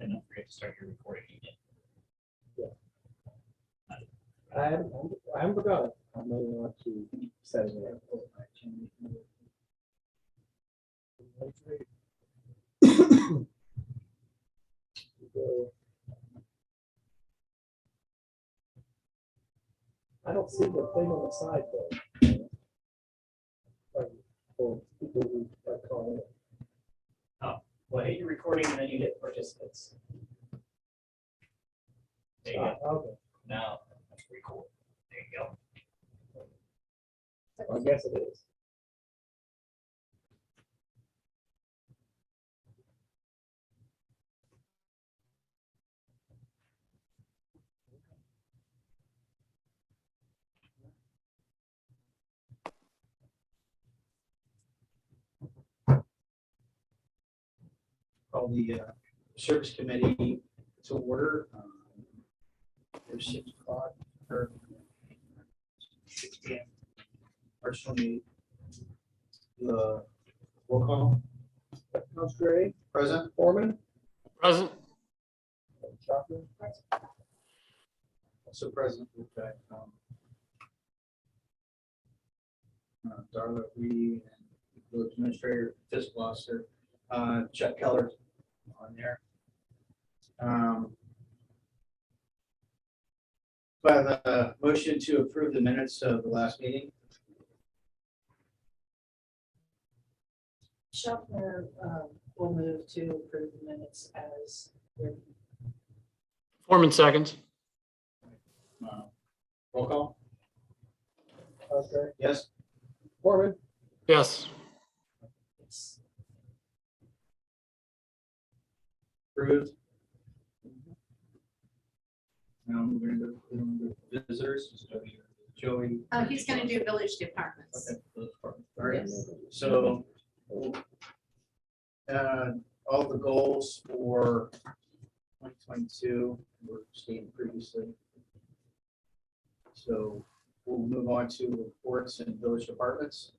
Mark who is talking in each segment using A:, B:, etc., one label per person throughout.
A: And don't forget to start your recording again.
B: I haven't forgotten. I may want to set it up. I don't see the thing on the side though. For people who are calling it.
A: Well, hit your recording and then you hit participants. There you go.
B: Okay.
A: Now, let's record. There you go.
B: I guess it is.
C: Call the service committee to order. There's 6 o'clock or 6 p.m. First one, the roll call.
B: Sounds great.
C: Present.
B: Foreman.
D: Present.
B: Chapter.
C: Also present. We've got Darla Reed and the village administrator, fiscal officer, Chuck Keller on there. Do I have a motion to approve the minutes of the last meeting?
E: Schaffner will move to approve the minutes as written.
D: Foreman seconds.
C: Roll call.
B: Okay.
C: Yes.
B: Foreman.
D: Yes.
C: Approved. Now we're going to visitors. Joey.
E: Oh, he's gonna do village departments.
C: Okay. All right.
E: Yes.
C: So all the goals for 2022 were stated previously. So we'll move on to reports and village departments.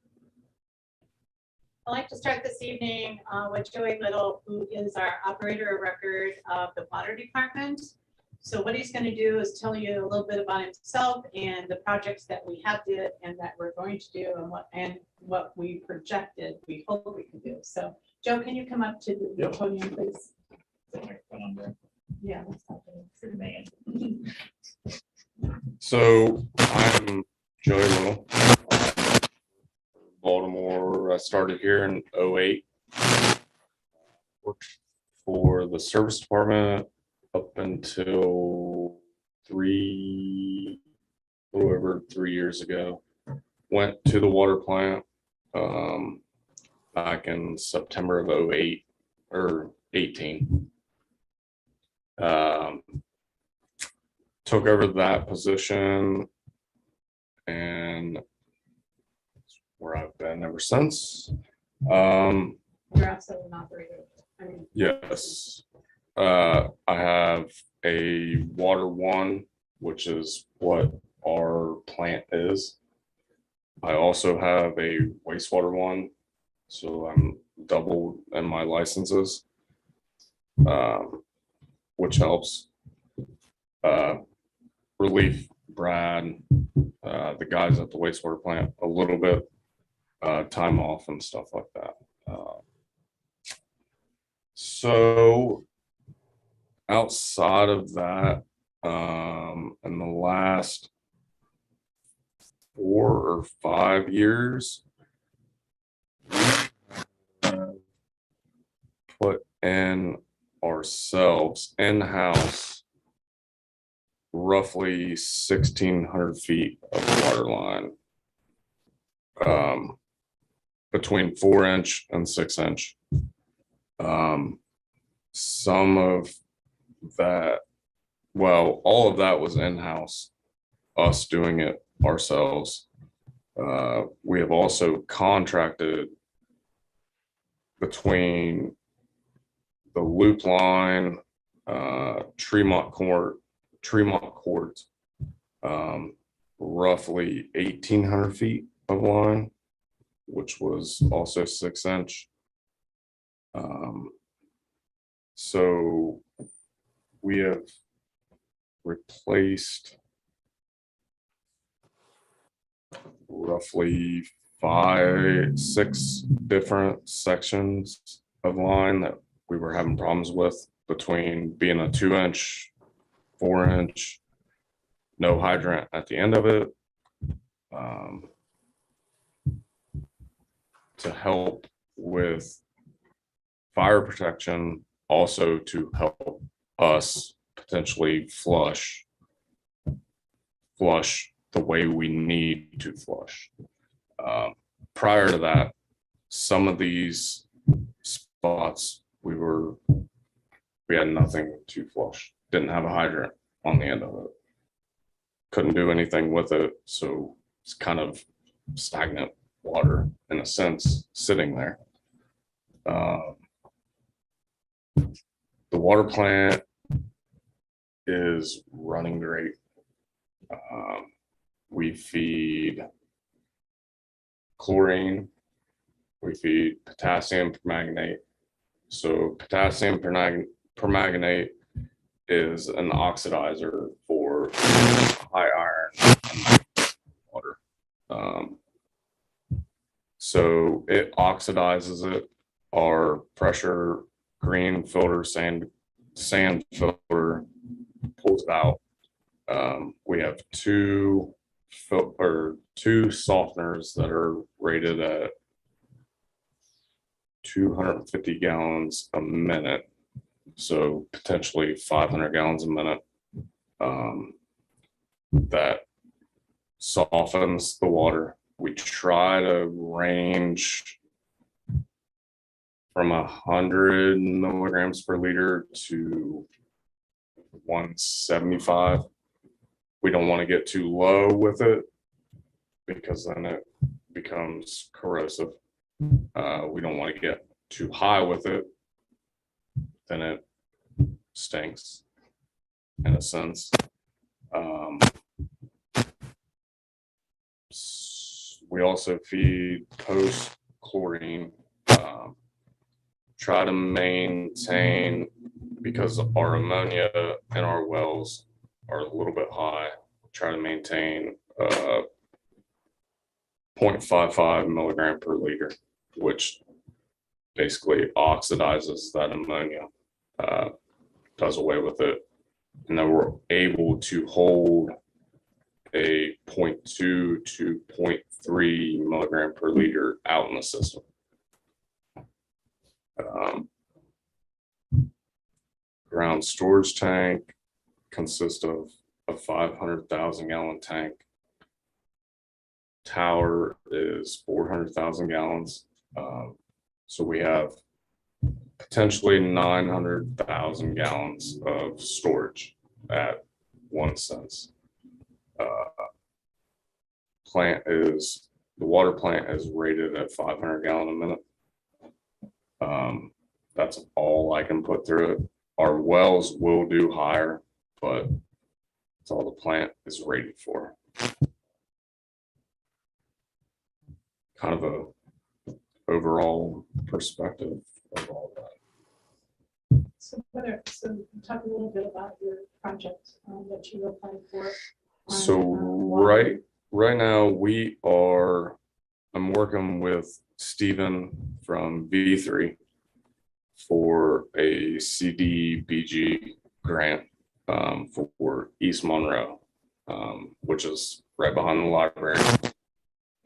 F: I'd like to start this evening with Joey Little, who is our operator of record of the water department. So what he's going to do is tell you a little bit about himself and the projects that we have did and that we're going to do and what we projected we hope we can do. So Joe, can you come up to the podium, please? Yeah. That's for the man.
D: So I'm Joey Little. Baltimore. I started here in 2008. Worked for the service department up until a little over 3 years ago. Went to the water plant back in September of 2008 or 18. Took over that position and where I've been ever since.
F: You're also an operator. I mean,
D: Yes. I have a water one, which is what our plant is. I also have a wastewater one, so I'm double in my licenses, which helps relief Brad, the guys at the wastewater plant a little bit, time off and stuff like that. So outside of that, in the last 4 or 5 years, put in ourselves in-house roughly 1,600 feet of water line, between 4-inch and 6-inch. Some of that, well, all of that was in-house, us doing it ourselves. We have also contracted between the loop line, Tremont Court, roughly 1,800 feet of line, which was also 6-inch. So we have replaced roughly 6 different sections of line that we were having problems with, between being a 2-inch, 4-inch, no hydrant at the end of it. To help with fire protection, also to help us potentially flush the way we need to flush. Prior to that, some of these spots we had nothing to flush, didn't have a hydrant on the end of it, couldn't do anything with it, so it's kind of stagnant water in a sense sitting there. The water plant is running great. We feed chlorine, we feed potassium permanganate. So potassium permanganate is an oxidizer for high iron and water. So it oxidizes it. Our pressure green filter sand filter pulls it out. We have two softeners that are rated at 250 gallons a minute, so potentially 500 gallons a minute. That softens the water. We try to range from 100 milligrams per liter to 175. We don't want to get too low with it because then it becomes corrosive. We don't want to get too high with it, then it stinks in a sense. We also feed post chlorine. Try to maintain, because our ammonia in our wells are a little bit high, try to maintain 0.55 milligram per liter, which basically oxidizes that ammonia, does away with it. And then we're able to hold a 0.2 to 0.3 milligram per liter out in the system. Ground storage tank consists of a 500,000 gallon tank. Tower is 400,000 gallons. So we have potentially 900,000 gallons of storage at 1 sense. The water plant is rated at 500 gallon a minute. That's all I can put through it. Our wells will do higher, but that's all the plant is rated for. Kind of a overall perspective of all that.
E: So talk a little bit about your project that you applied for.
D: So right now I'm working with Stephen from V3 for a CDBG grant for East Monroe, which is right behind the library.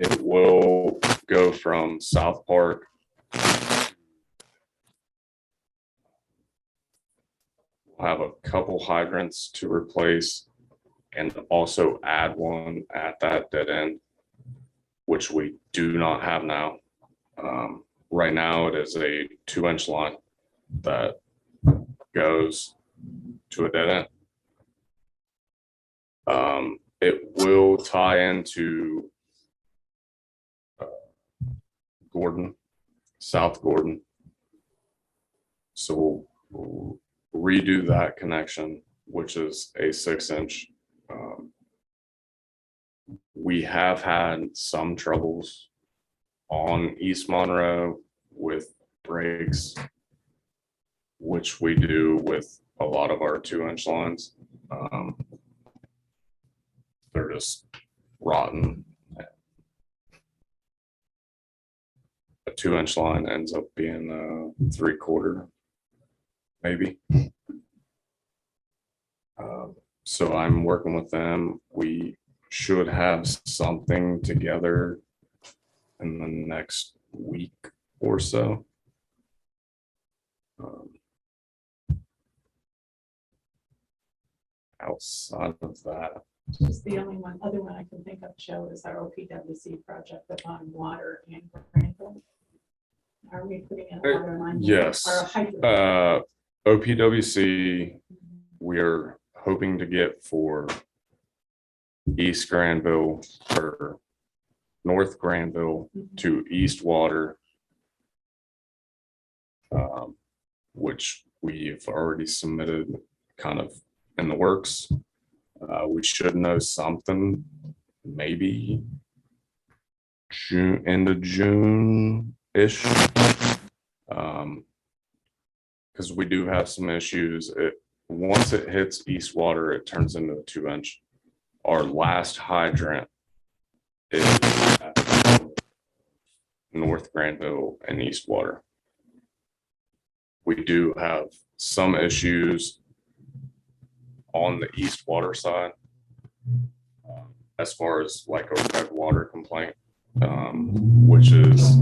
D: It will go from South Park we'll have a couple hydrants to replace and also add one at that dead end, which we do not have now. Right now it is a 2-inch line that goes to a dead end. It will tie into Gordon, South Gordon. So we'll redo that connection, which is a 6-inch. We have had some troubles on East Monroe with breaks which we do with a lot of our 2-inch lines. They're just rotten. A 2-inch line ends up being 3/4, maybe. So I'm working with them. We should have something together in the next week or so. Outside of that,
E: Just the only other one I can think of, Joe, is our OPWC project upon water and Granville. Are we putting in a water line?
D: yes.
E: Or a hydrant?
D: OPWC, we're hoping to get for East Granville or North Granville to East Water, which we've already submitted, kind of in the works. We should know something maybe end of June-ish. Because we do have some issues. Once it hits East Water, it turns into a 2-inch. Our last hydrant is at North Granville and East Water. We do have some issues on the East Water side, as far as like a red water complaint, which is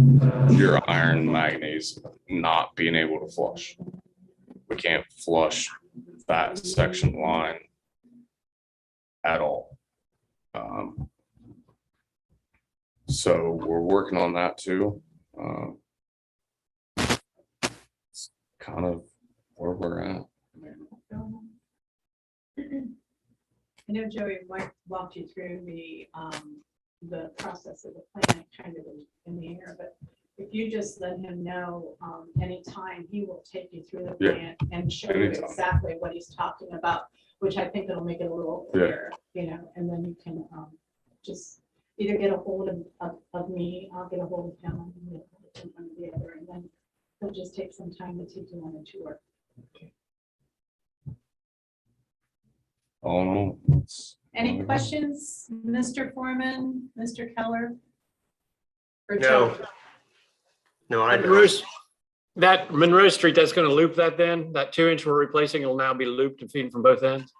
D: your iron manganese not being able to flush. We can't flush that section line at all. So we're working on that too. It's kind of where we're at.
E: I know Joey walked you through the process of the plan, kind of in the air, but if you just let him know anytime, he will take you through the
D: Yeah.
E: plan and show you
D: Anytime.
E: exactly what he's talking about, which I think it'll make it a little clearer, you know, and then you can just either get a hold of me, I'll get a hold of him, and we'll get one or the other, and then he'll just take some time to take you on a tour.
D: Oh,
F: Any questions, Mr. Foreman, Mr. Keller? Or
G: No.
F: Joe?
G: No, I
H: Monroe,
G: don't.
H: that Monroe Street, that's going to loop that then? That 2-inch we're replacing will now be looped and feeding from both ends?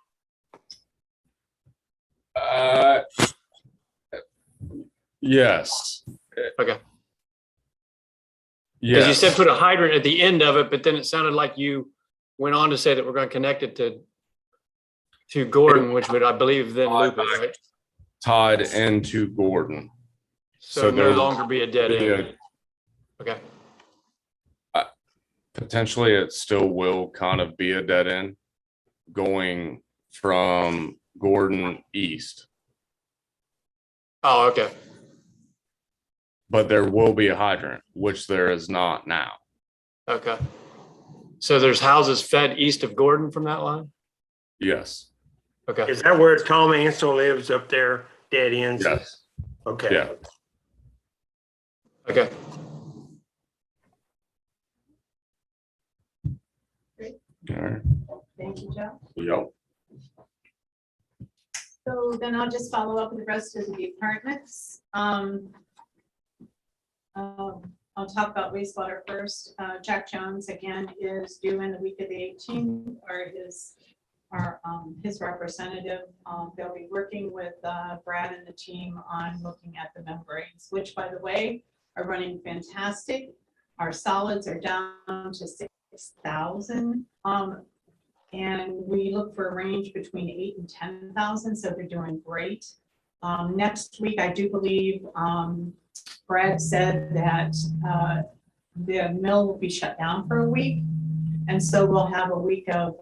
D: yes.
H: Okay. Because you said
D: Yes.
H: put a hydrant at the end of it, but then it sounded like you went on to say that we're going to connect it to Gordon, which would, I believe, then loop it, right?
D: Tied into Gordon.
H: So no
D: there-
H: longer be a dead end.
D: Yeah,
H: Okay.
D: potentially it still will kind of be a dead end going from Gordon east,
H: Oh, okay.
D: but there will be a hydrant, which there is not now.
H: Okay. So there's houses fed east of Gordon from that line?
D: Yes.
H: Okay.
G: Is that where Tom Ansel lives up there, dead ends?
D: Yes.
G: Okay.
D: Yeah.
H: Okay.
D: All right.
E: Thank you, Joe.
D: Yep.
F: So then I'll just follow up with the rest of the departments. I'll talk about wastewater first. Jack Jones again is due in the week of the 18th, or his representative. They'll be working with Brad and the team on looking at the membranes, which, by the way, are running fantastic. Our solids are down to 6,000. And we look for a range between 8,000 and 10,000, so they're doing great. Next week, I do believe Brad said that the mill will be shut down for a week. And so we'll have a week of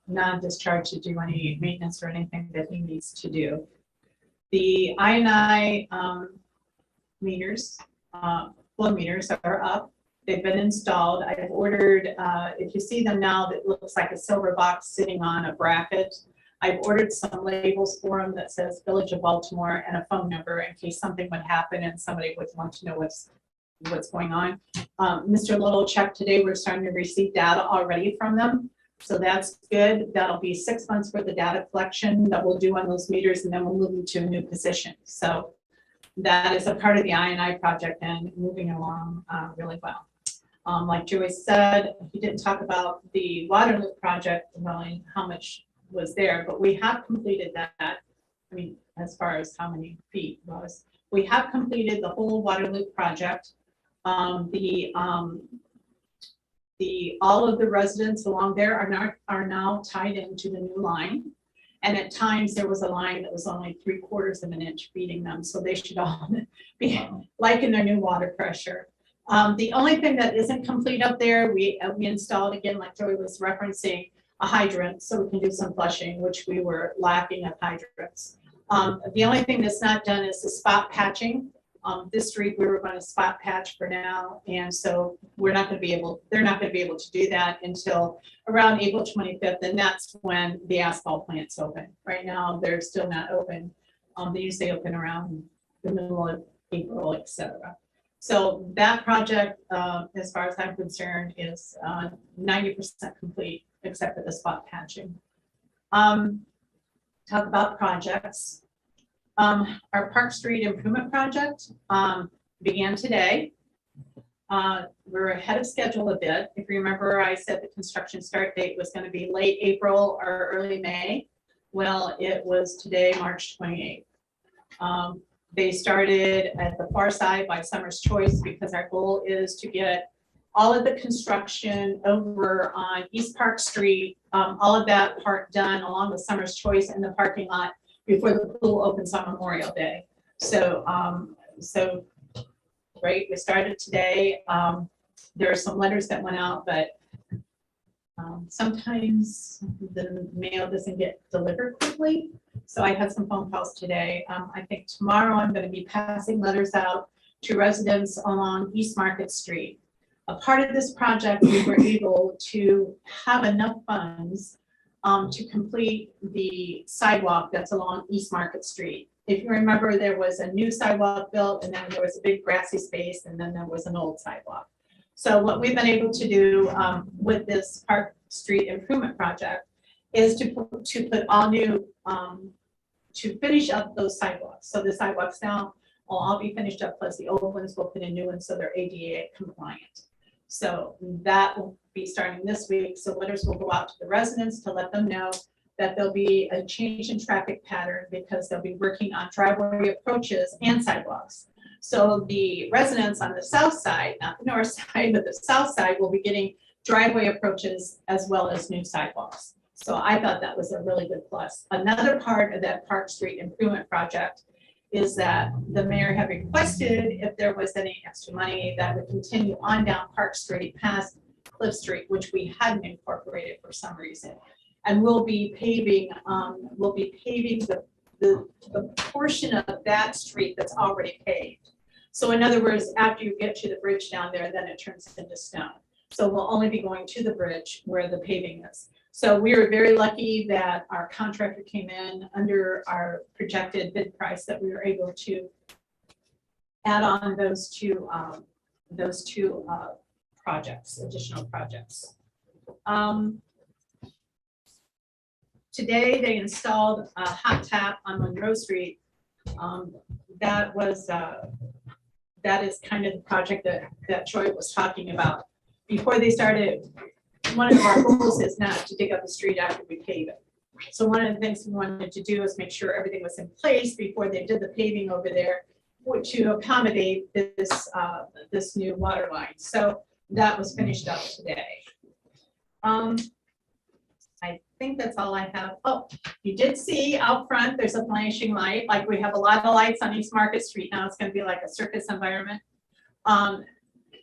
F: non-discharge to do any maintenance or anything that he needs to do. The I&I meters, flow meters are up. They've been installed. I've ordered, if you see them now, that looks like a silver box sitting on a bracket. I've ordered some labels for them that says Village of Baltimore and a phone number in case something would happen and somebody would want to know
E: what's going on. Mr. Little checked today, we're starting to receive data already from them. So that's good. That'll be 6 months for the data collection that we'll do on those meters, and then we'll move into a new position. So that is a part of the I&I project and moving along really well. Like Joyce said, he didn't talk about the Waterloo Project, and how much was there, but we have completed that. I mean, as far as how many feet was, we have completed the whole Waterloo Project. All of the residents along there are now tied into the new line. And at times there was a line that was only 3/4 of an inch feeding them. So they should all be liking their new water pressure. The only thing that isn't complete up there, we installed, again, like Joey was referencing, a hydrant so we can do some flushing, which we were lacking of hydrants. The only thing that's not done is the spot patching. This street we were going to spot patch for now, and so they're not going to be able to do that until around April 25th, and that's when the asphalt plant's open. Right now they're still not open. They usually open around the middle of April, etc. So that project, as far as I'm concerned, is 90% complete except for the spot patching. Talk about projects. Our Park Street Improvement Project began today. We're ahead of schedule a bit. If you remember, I said the construction start date was going to be late April or early May. Well, it was today, March 28th. They started at the far side by Summer's Choice because our goal is to get all of the construction over on East Park Street, all of that part done along with Summer's Choice and the parking lot before the pool opens on Memorial Day. So, right, we started today. There are some letters that went out, but sometimes the mail doesn't get delivered quickly. So I had some phone calls today. I think tomorrow I'm going to be passing letters out to residents along East Market Street. A part of this project, we were able to have enough funds to complete the sidewalk that's along East Market Street. If you remember, there was a new sidewalk built, and then there was a big grassy space, and then there was an old sidewalk. So what we've been able to do with this Park Street Improvement Project is to put all new, to finish up those sidewalks. So the sidewalks now will all be finished up, plus the old ones will put in new ones so they're ADA compliant. So that will be starting this week. So letters will go out to the residents to let them know that there'll be a change in traffic pattern because they'll be working on driveway approaches and sidewalks. So the residents on the south side, not the north side, but the south side will be getting driveway approaches as well as new sidewalks. So I thought that was a really good plus. Another part of that Park Street Improvement Project is that the mayor had requested if there was any extra money that would continue on down Park Street past Cliff Street, which we hadn't incorporated for some reason. And we'll be paving the portion of that street that's already paved. So in other words, after you get to the bridge down there, then it turns into stone. So we'll only be going to the bridge where the paving is. So we were very lucky that our contractor came in under our projected bid price, that we were able to add on those two projects, additional projects. Today they installed a hot tap on Monroe Street. That is kind of the project that Troy was talking about. Before they started, one of our goals is not to dig up the street after we pave it. So one of the things we wanted to do is make sure everything was in place before they did the paving over there to accommodate this new water line. So that was finished up today. I think that's all I have. Oh, you did see out front, there's a flashing light. Like we have a lot of lights on East Market Street now. It's going to be like a circus environment.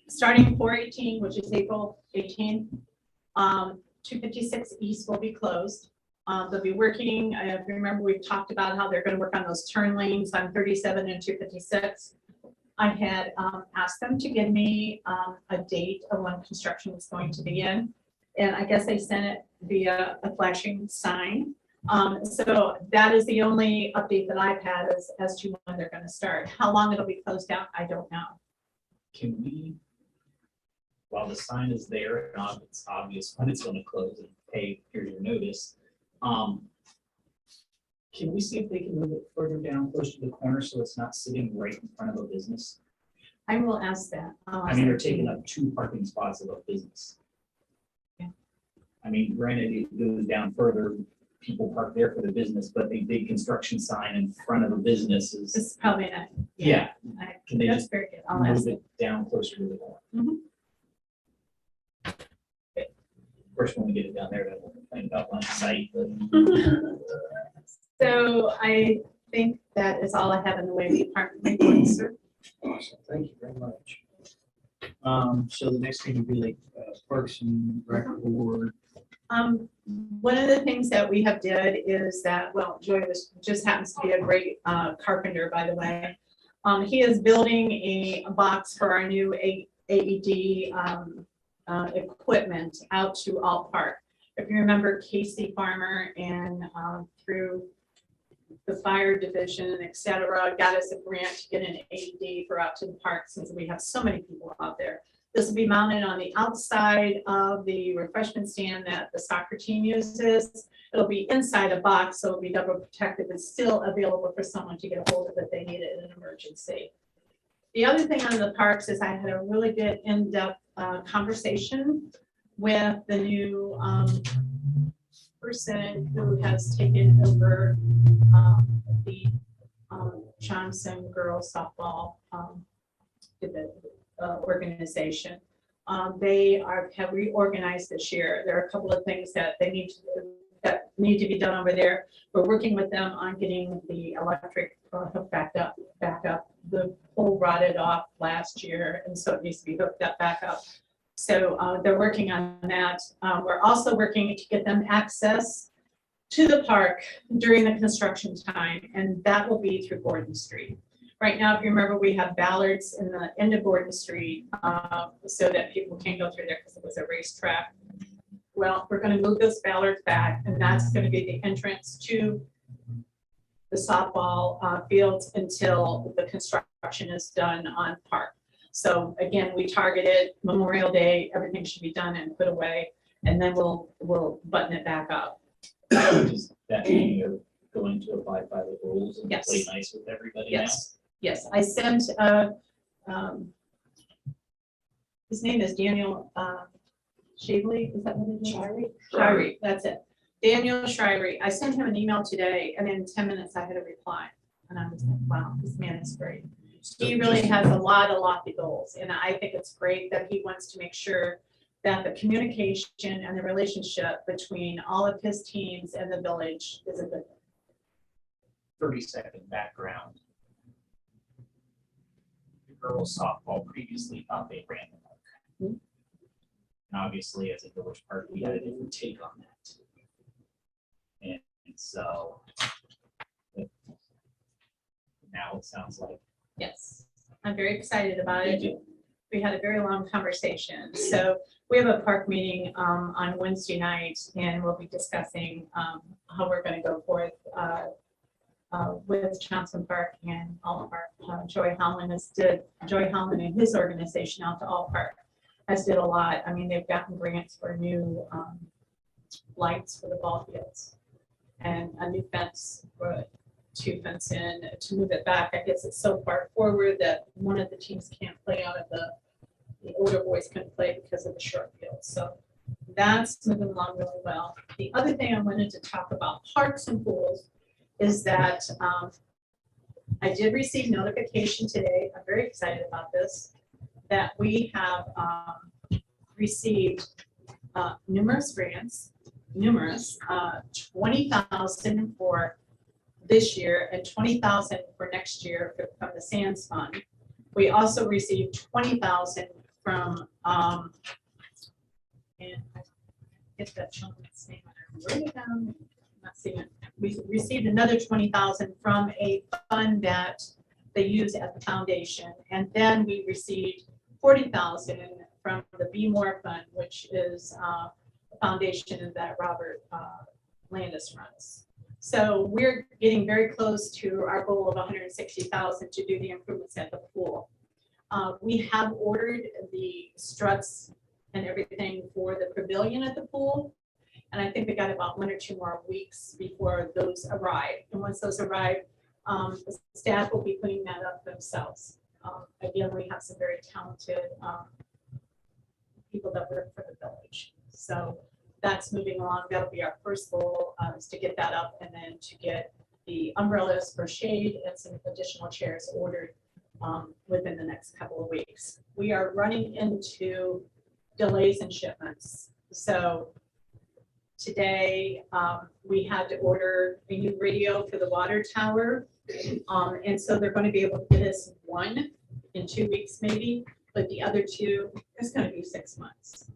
E: Starting 4/18, which is April 18th, 256 East will be closed. They'll be working, if you remember, we've talked about how they're going to work on those turn lanes on 37 and 256. I had asked them to give me a date of when construction was going to begin. And I guess they sent it via a flashing sign. So that is the only update that I've had as to when they're going to start. How long it'll be closed out, I don't know.
A: can we, while the sign is there, and it's obvious when it's gonna close and, hey, here's your notice. Can we see if they can move it further down, close to the corner, so it's not sitting right in front of a business?
E: I will ask that.
A: I mean, they're taking up 2 parking spots of a business.
E: Yeah.
A: I mean, granted, it goes down further, people park there for the business, but a big construction sign in front of a business
E: This
A: is,
E: is probably not.
A: yeah.
E: I-
A: Can they
E: That's
A: just
E: very good. I'll ask
A: move
E: them.
A: it down closer to the corner?
E: Mhm.
A: Of course, when we get it down there, then we'll complain about line of sight, but
F: So I think that is all I have in the way of the department reports, sir.
C: Awesome, thank you very much. So the next thing would be like Parks and Rec Board.
F: One of the things that we have did is that, well, Joy just happens to be a great carpenter, by the way. He is building a box for our new AED equipment out to All Park. If you remember Casey Farmer and through the fire division, et cetera, got us a grant to get an AED for out to the park since we have so many people out there. This will be mounted on the outside of the refreshment stand that the soccer team uses. It'll be inside a box, so it'll be double protected, but still available for someone to get a hold of if they need it in an emergency. The other thing on the parks is I had a really good in-depth conversation with the new person who has taken over the Johnson girls softball organization. They have reorganized this year. There are a couple of things that need to be done over there. We're working with them on getting the electric hooked back up. The pole rotted off last year, and so it needs to be hooked up back up. So they're working on that. We're also working to get them access to the park during the construction time, and that will be through Gordon Street. Right now, if you remember, we have ballards in the end of Gordon Street so that people can't go through there because it was a racetrack. Well, we're going to move those ballards back, and that's going to be the entrance to the softball fields until the construction is done on park. So again, we targeted Memorial Day, everything should be done and put away, and then we'll button it back up.
A: does that mean you're going to abide by the rules and
F: Yes.
A: play nice with everybody now?
F: Yes, I sent, his name is Daniel Shively, is that what it is? Shirey, that's it. Daniel Shirey. I sent him an email today, and in 10 minutes I had a reply. And I was like, wow, this man is great. He really has a lot of lofty goals, and I think it's great that he wants to make sure that the communication and the relationship between all of his teams and the village is a good one.
A: 30-second background. The girls softball previously thought they ran the park. And obviously, as a village park, we had a different take on that. And so now it sounds like
F: Yes, I'm very excited about it. We had a very long conversation. So we have a park meeting on Wednesday night, and we'll be discussing how we're going to go forth with Johnson Park and All Park. Joy Holland and his organization out to All Park has did a lot. I mean, they've gotten grants for new lights for the ball fields and a new fence to fence in to move it back. I guess it's so far forward that one of the teams can't play out of the older boys couldn't play because of the short field. So that's moving along really well. The other thing I wanted to talk about parks and pools is that I did receive notification today. I'm very excited about this, that we have received numerous grants, 20,000 for this year and 20,000 for next year from the SANS fund. We also received 20,000 from, and I get that gentleman's name, I wrote it down, not seeing it. We received another 20,000 from a fund that they use at the foundation. And then we received 40,000 from the Be More Fund, which is a foundation that Robert Landis runs. So we're getting very close to our goal of 160,000 to do the improvements at the pool. We have ordered the struts and everything for the pavilion at the pool. And I think we got about 1 or 2 more weeks before those arrive. And once those arrive, the staff will be putting that up themselves. Again, we have some very talented people that work for the village. So that's moving along. That'll be our first goal, is to get that up and then to get the umbrellas for shade and some additional chairs ordered within the next couple of weeks. We are running into delays in shipments. So today we had to order a new radio for the water tower. And so they're going to be able to get us one in 2 weeks maybe, but the other 2 is going to be 6 months.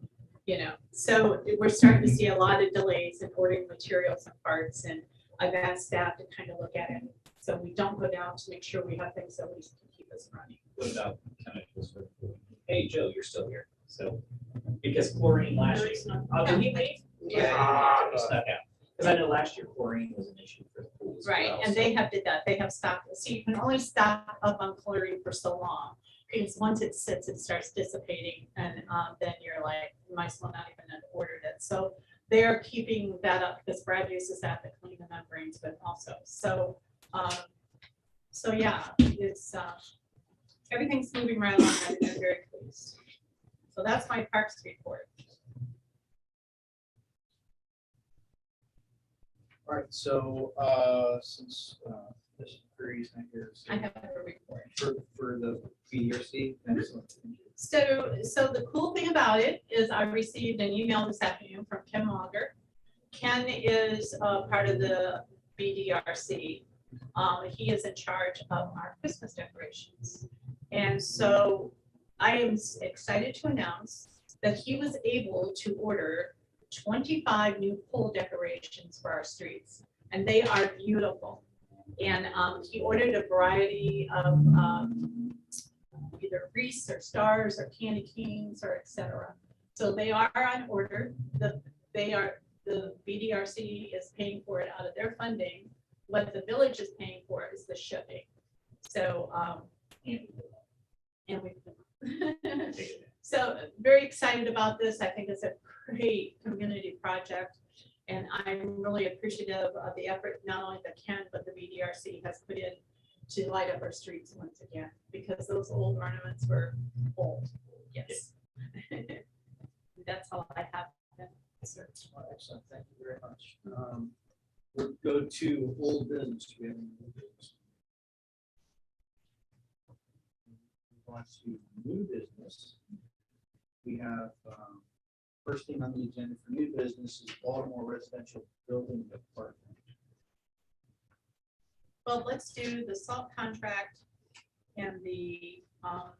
F: You know, so we're starting to see a lot of delays in ordering materials and parts, and I've asked staff to kind of look at it. So we don't go down to make sure we have things that we can keep us running.
A: What about chemicals for the pool? Hey, Joe, you're still here. So, because chlorine last year. Oh, did he leave?
F: Yeah.
A: He stuck out. Because I know last year chlorine was an issue for the pool as
F: Right,
A: well,
F: and
A: so-
F: they have did that. They have stocked. So you can only stock up on chlorine for so long. Because once it sits, it starts dissipating, and then you're like, you might as well not even have ordered it. So they're keeping that up because Brad uses that to clean the membranes, but also, so yeah, it's, everything's moving right along, and I'm very pleased. So that's my parks report.
C: All right, so since Mr. Curry's not here, so
F: I have a report.
C: for the PDRC, excellent. Thank you.
F: So the cool thing about it is I received an email this afternoon from Ken Auger. Ken is part of the BDRC. He is in charge of our Christmas decorations. And so I am excited to announce that he was able to order 25 new pole decorations for our streets, and they are beautiful. And he ordered a variety of either wreaths or stars or candy canes or etc. So they are on order. The BDRC is paying for it out of their funding. What the village is paying for is the shipping. So and we so very excited about this. I think it's a great community project. And I'm really appreciative of the effort, not only that Ken, but the BDRC has put in to light up our streets once again, because those old ornaments were old. Yes. That's all I have. Sir.
C: Well, excellent, thank you very much. We'll go to old business. Do we have any old business? Move on to new business. We have, first thing on the agenda for new business is Baltimore Residential Building Department.
F: Well, let's do the salt contract and the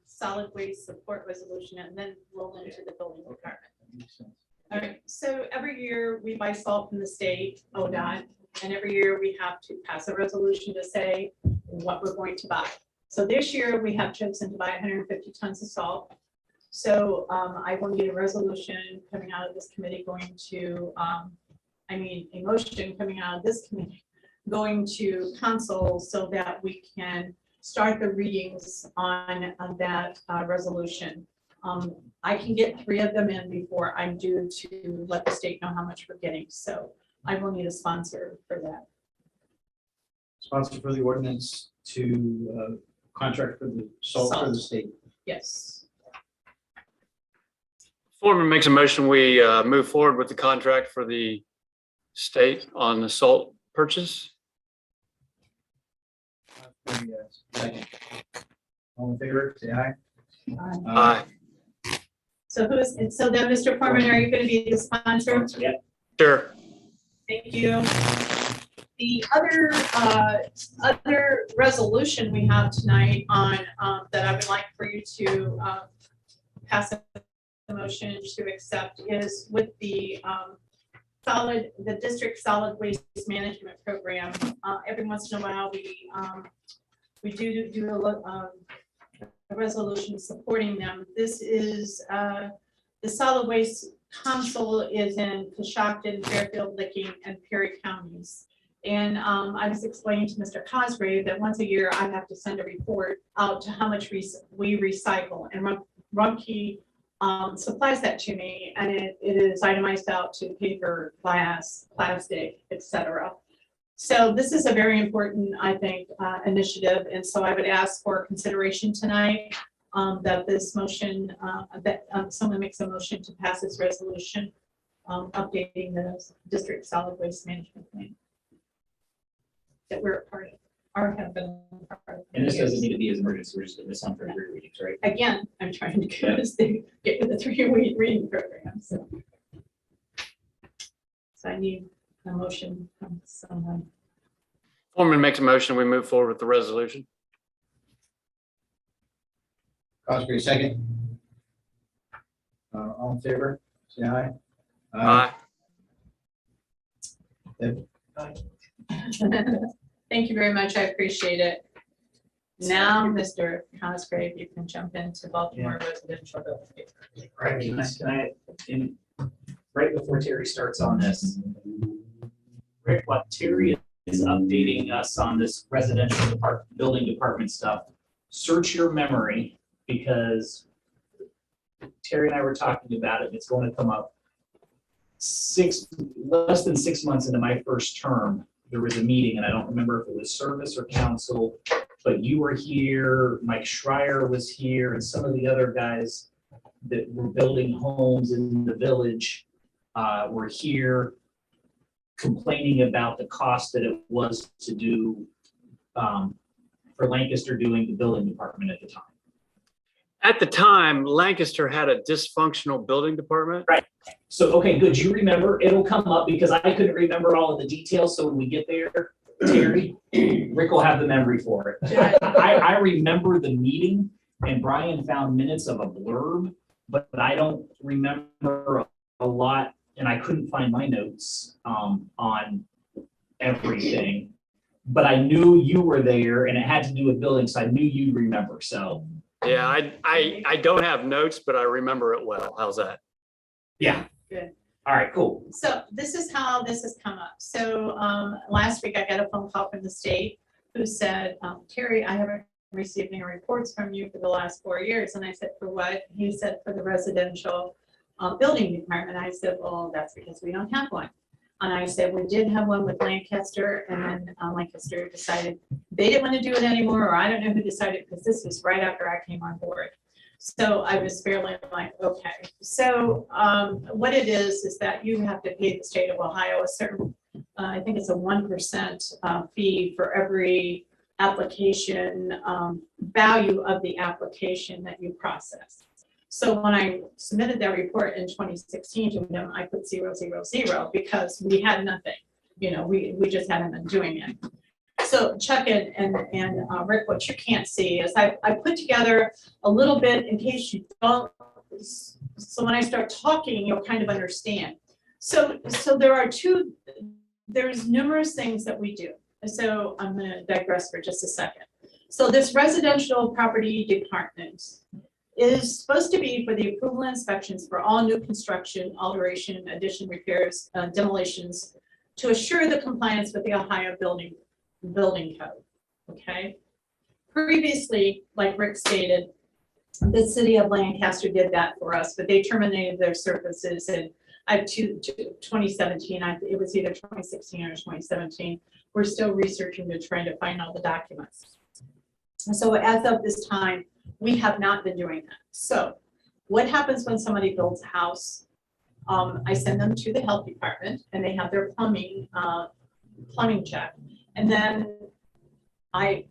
F: solid waste support resolution, and then roll into the building department.
C: That makes sense.
F: All right, so every year we buy salt from the state, ODOT, and every year we have to pass a resolution to say what we're going to buy. So this year we have chosen to buy 150 tons of salt. So I will need a resolution coming out of this committee going to, a motion coming out of this committee going to council so that we can start the readings on that resolution. I can get 3 of them in before I'm due to let the state know how much we're getting. So I will need a sponsor for that.
C: Sponsor for the ordinance to contract for the salt for the state.
F: Yes.
H: Foreman makes a motion, we move forward with the contract for the state on the salt purchase.
C: Second. All in favor, say aye.
H: Aye.
F: So so then, Mr. Foreman, are you going to be the sponsor?
A: Yeah.
H: Sure.
F: Thank you. The other resolution we have tonight on that I would like for you to pass a motion to accept is with the district solid waste management program. Every once in a while we do a resolution supporting them. This is the solid waste council is in Coshocton, Fairfield, Licking, and Perry counties. And I was explaining to Mr. Cosgrave that once a year I have to send a report out to how much we recycle. And Rumpke supplies that to me, and it is itemized out to paper, glass, plastic, etc. So this is a very important, I think, initiative. And so I would ask for consideration tonight that this motion, that someone makes a motion to pass this resolution updating the district solid waste management plan that we're a part of, or have been a part of.
A: And this doesn't need to be as emergency, we're just doing this on for 3 readings, right?
F: Again, I'm trying to get this thing, get with the 3 reading program, so. So I need a motion from someone.
H: Foreman makes a motion, we move forward with the resolution.
C: Cosgrave, second. All in favor, say aye.
H: Aye.
F: Thank you very much, I appreciate it. Now, Mr. Cosgrave, you can jump into Baltimore residential building.
A: Right, right before Terry starts on this, Rick, what Terry is updating us on this residential building department stuff, search your memory, because Terry and I were talking about it, and it's going to come up less than 6 months into my first term. There was a meeting, and I don't remember if it was service or council, but you were here, Mike Schreier was here, and some of the other guys that were building homes in the village were here complaining about the cost that it was to do for Lancaster doing the building department at the time.
H: At the time, Lancaster had a dysfunctional building department.
A: Right. So, okay, good. You remember, it'll come up because I couldn't remember all of the details. So when we get there, Terry, Rick will have the memory for it. I remember the meeting, and Brian found minutes of a blurb, but I don't remember a lot, and I couldn't find my notes on everything. But I knew you were there, and it had to do with building, so I knew you'd remember. So
H: Yeah, I don't have notes, but I remember it well. How's that?
A: yeah.
F: Good.
A: All right, cool.
F: So this is how this has come up. So last week I got a phone call from the state who said, Terry, I haven't received any reports from you for the last 4 years. And I said, for what? He said, for the residential building department. I said, well, that's because we don't have one. And I said, we did have one with Lancaster, and then Lancaster decided they didn't want to do it anymore, or I don't know who decided, because this was right after I came on board. So I was fairly like, okay. So what it is that you have to pay the state of Ohio a certain, I think it's a 1% fee for every application, value of the application that you process. So when I submitted that report in 2016 to them, I put 000 because we had nothing. You know, we just hadn't been doing it. So Chuck and Rick, what you can't see is I put together a little bit in case you don't. So when I start talking, you'll kind of understand. So there's numerous things that we do. So I'm going to digress for just a second. So this residential property department is supposed to be for the approval and inspections for all new construction, alteration, addition, repairs, demolitions, to assure the compliance with the Ohio building code. Okay. Previously, like Rick stated, the city of Lancaster did that for us, but they terminated their services in 2017. It was either 2016 or 2017. We're still researching to try to find all the documents. So as of this time, we have not been doing that. So what happens when somebody builds a house? I send them to the health department, and they have their plumbing check. And then I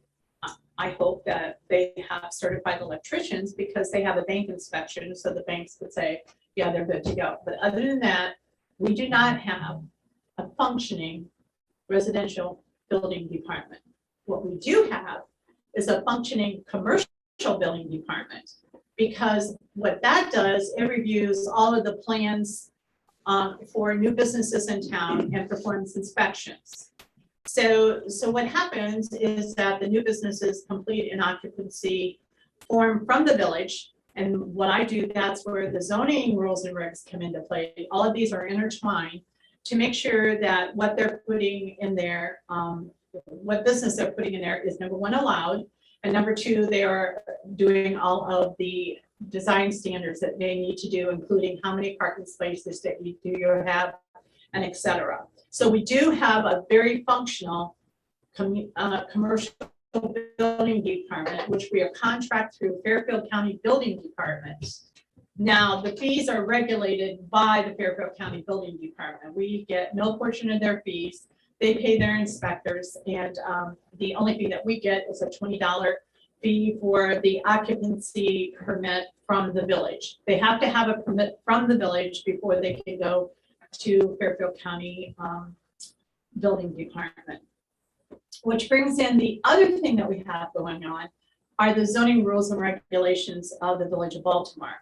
F: hope that they have certified electricians, because they have a bank inspection, so the banks would say, yeah, they're good to go. But other than that, we do not have a functioning residential building department. What we do have is a functioning commercial building department, because what that does, it reviews all of the plans for new businesses in town and performs inspections. So what happens is that the new businesses complete an occupancy form from the village. And what I do, that's where the zoning rules and regs come into play. All of these are intertwined. to make sure that what they're putting in there, what business they're putting in there is number one, allowed, and number two, they are doing all of the design standards that they need to do, including how many parking spaces that you have, and et cetera. So we do have a very functional commercial building department, which we are contract through Fairfield County Building Department. Now, the fees are regulated by the Fairfield County Building Department. We get no portion of their fees. They pay their inspectors, and the only fee that we get is a $20 fee for the occupancy permit from the village. They have to have a permit from the village before they can go to Fairfield County Building Department. Which brings in the other thing that we have going on are the zoning rules and regulations of the Village of Baltimore.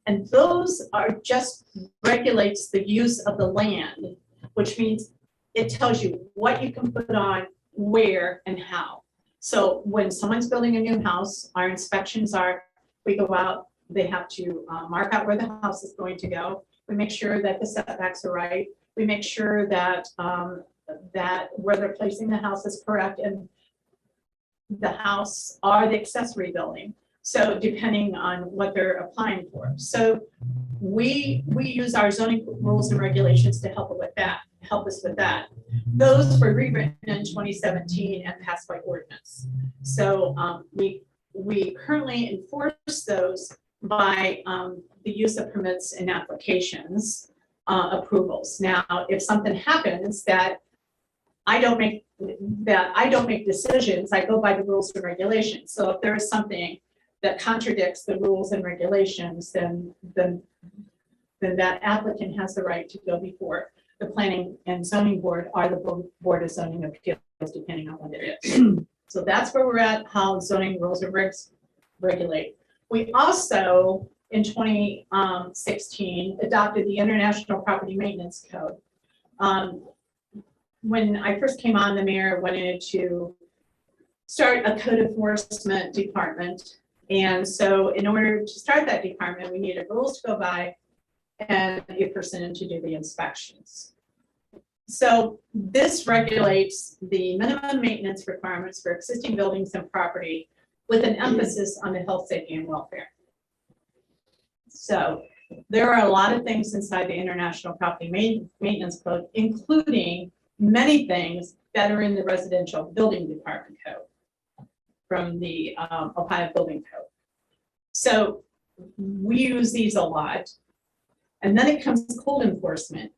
F: And those are just regulates the use of the land, which means it tells you what you can put on, where, and how. So when someone's building a new house, our inspections are, we go out, they have to mark out where the house is going to go. We make sure that the setbacks are right. We make sure that that where they're placing the house is correct, and the house or the accessory building. So depending on what they're applying for. So we use our zoning rules and regulations to help us with that. Those were rewritten in 2017 and passed by ordinance. So we currently enforce those by the use of permits and applications approvals. Now, if something happens that I don't make decisions, I go by the rules and regulations. So if there is something that contradicts the rules and regulations, then that applicant has the right to go before the planning and zoning board or the board of zoning appeals, depending on what it is. So that's where we're at, how zoning rules and regs regulate. We also, in 2016, adopted the International Property Maintenance Code. When I first came on, the mayor wanted to start a code enforcement department. And so in order to start that department, we needed rules to go by and a person to do the inspections. So this regulates the minimum maintenance requirements for existing buildings and property with an emphasis on the health, safety, and welfare. So there are a lot of things inside the International Property Maintenance Code, including many things that are in the Residential Building Department Code from the Ohio Building Code. So we use these a lot. And then it comes code enforcement,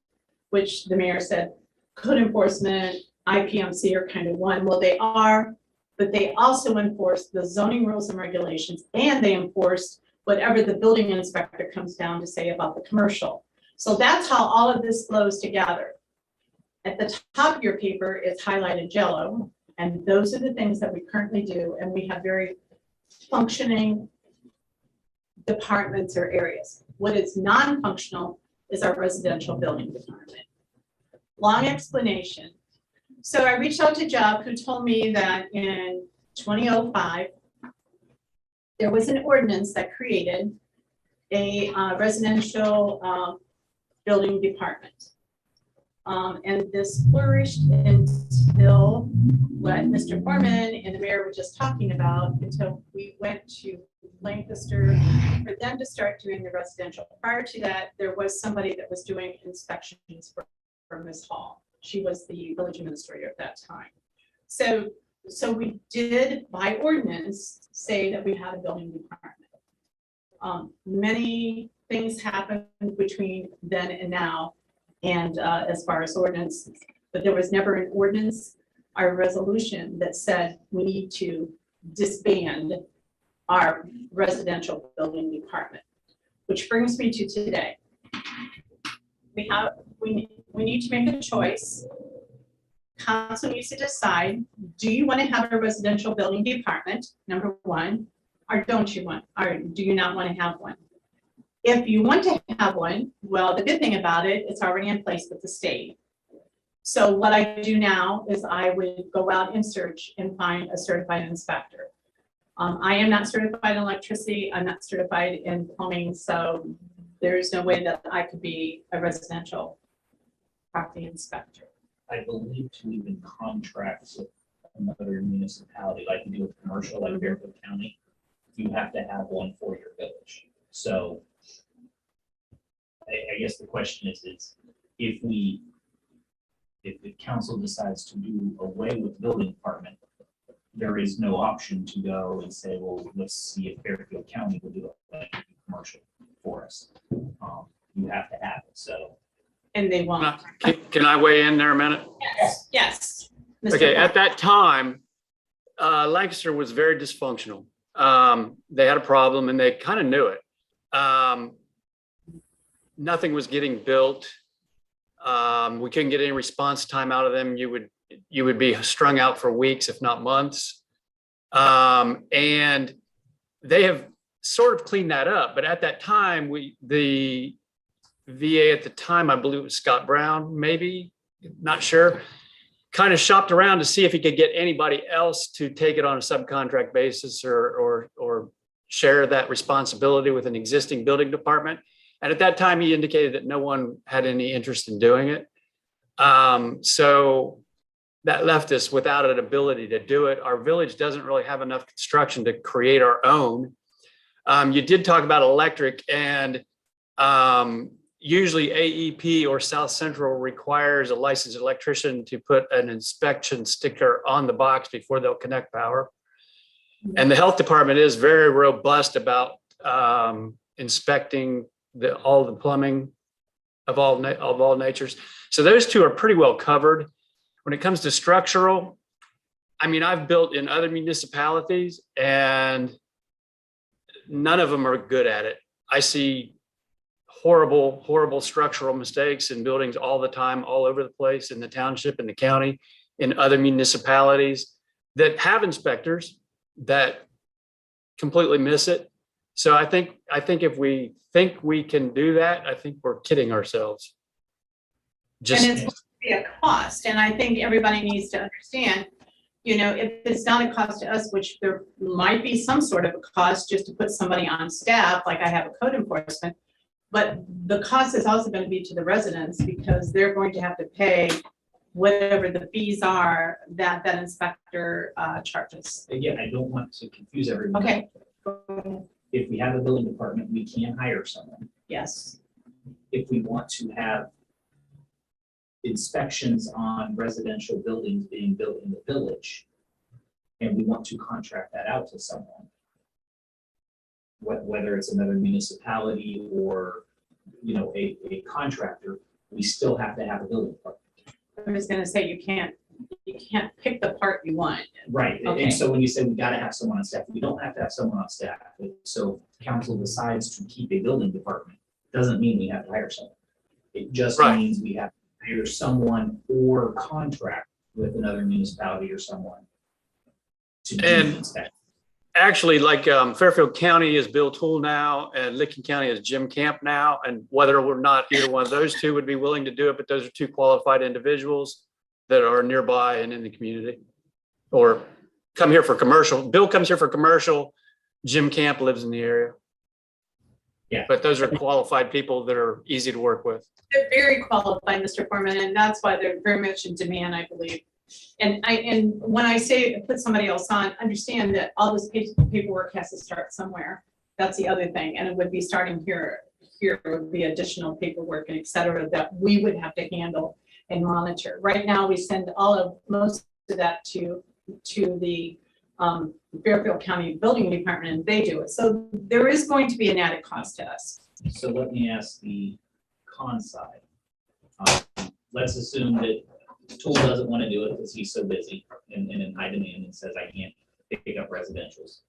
F: which the mayor said, code enforcement, IPMC are kind of one. Well, they are, but they also enforce the zoning rules and regulations, and they enforce whatever the building inspector comes down to say about the commercial. So that's how all of this flows together. At the top of your paper is highlighted yellow, and those are the things that we currently do, and we have very functioning departments or areas. What is non-functional is our residential building department. Long explanation. So I reached out to Job, who told me that in 2005, there was an ordinance that created a residential building department. And this flourished until what Mr. Foreman and the mayor were just talking about, until we went to Lancaster for them to start doing the residential. Prior to that, there was somebody that was doing inspections for Ms. Hall. She was the village administrator at that time. So we did, by ordinance, say that we had a building department. Many things happened between then and now, and as far as ordinance, but there was never an ordinance or a resolution that said we need to disband our residential building department, which brings me to today. We need to make a choice. Council needs to decide, do you want to have a residential building department, number one, or don't you want, or do you not want to have one? If you want to have one, well, the good thing about it, it's already in place with the state. So what I do now is I would go out and search and find a certified inspector. I am not certified in electricity. I'm not certified in plumbing. So there's no way that I could be a residential
E: property inspector.
A: I believe to even contracts with another municipality, like you do with commercial, like Fairfield County, you have to have one for your village. So I guess the question is if the council decides to do away with the building department, there is no option to go and say, well, let's see if Fairfield County will do a commercial for us. You have to have it, so.
E: And they won't.
H: Can I weigh in there a minute?
E: Yes, yes. Mr.
H: Okay, at
E: Clark.
H: that time, Lancaster was very dysfunctional. They had a problem and they kind of knew it. Nothing was getting built. We couldn't get any response time out of them. You would be strung out for weeks, if not months. And they have sort of cleaned that up. But at that time, the VA at the time, I believe it was Scott Brown, maybe, not sure, kind of shopped around to see if he could get anybody else to take it on a subcontract basis or share that responsibility with an existing building department. And at that time, he indicated that no one had any interest in doing it. So that left us without an ability to do it. Our village doesn't really have enough construction to create our own. You did talk about electric, and usually AEP or South Central requires a licensed electrician to put an inspection sticker on the box before they'll connect power. And the health department is very robust about inspecting all the plumbing of all natures. So those two are pretty well covered. When it comes to structural, I mean, I've built in other municipalities and none of them are good at it. I see horrible, horrible structural mistakes in buildings all the time, all over the place, in the township, in the county, in other municipalities that have inspectors that completely miss it. So I think if we think we can do that, I think we're kidding ourselves.
F: And it's going to be a cost, and I think everybody needs to understand, you know, if it's not a cost to us, which there might be some sort of a cost just to put somebody on staff, like I have a code enforcement, but the cost is also going to be to the residents because they're going to have to pay whatever the fees are that that inspector charges.
A: Again, I don't want to confuse everyone.
F: Okay.
A: If we have a building department, we can hire someone.
F: Yes.
A: If we want to have inspections on residential buildings being built in the village, and we want to contract that out to someone, whether it's another municipality or, you know, a contractor, we still have to have a building department.
F: I was going to say you can't pick the part you want.
A: Right,
F: Okay.
A: and so when you say we gotta have someone on staff, we don't have to have someone on staff. So if council decides to keep a building department, doesn't mean we have to hire someone. It just
H: Right.
A: means we have to hire someone or contract with another municipality or someone to do
H: And-
A: the inspection.
H: Actually, like Fairfield County is Bill Tool now, and Licking County is Jim Camp now. And whether or not either one of those two would be willing to do it, but those are two qualified individuals that are nearby and in the community, or come here for commercial. Bill comes here for commercial. Jim Camp lives in the area.
A: Yeah.
H: But those are qualified people that are easy to work with.
F: They're very qualified, Mr. Foreman, and that's why they're very much in demand, I believe. And when I say put somebody else on, understand that all this paperwork has to start somewhere. That's the other thing, and it would be starting here. Here would be additional paperwork and et cetera that we would have to handle and monitor. Right now, we send most of that to the Fairfield County Building Department, and they do it. So there is going to be an added cost to us.
A: So let me ask the con side. Let's assume that Tool doesn't want to do it because he's so busy and in high demand and says, I can't pick up residentials.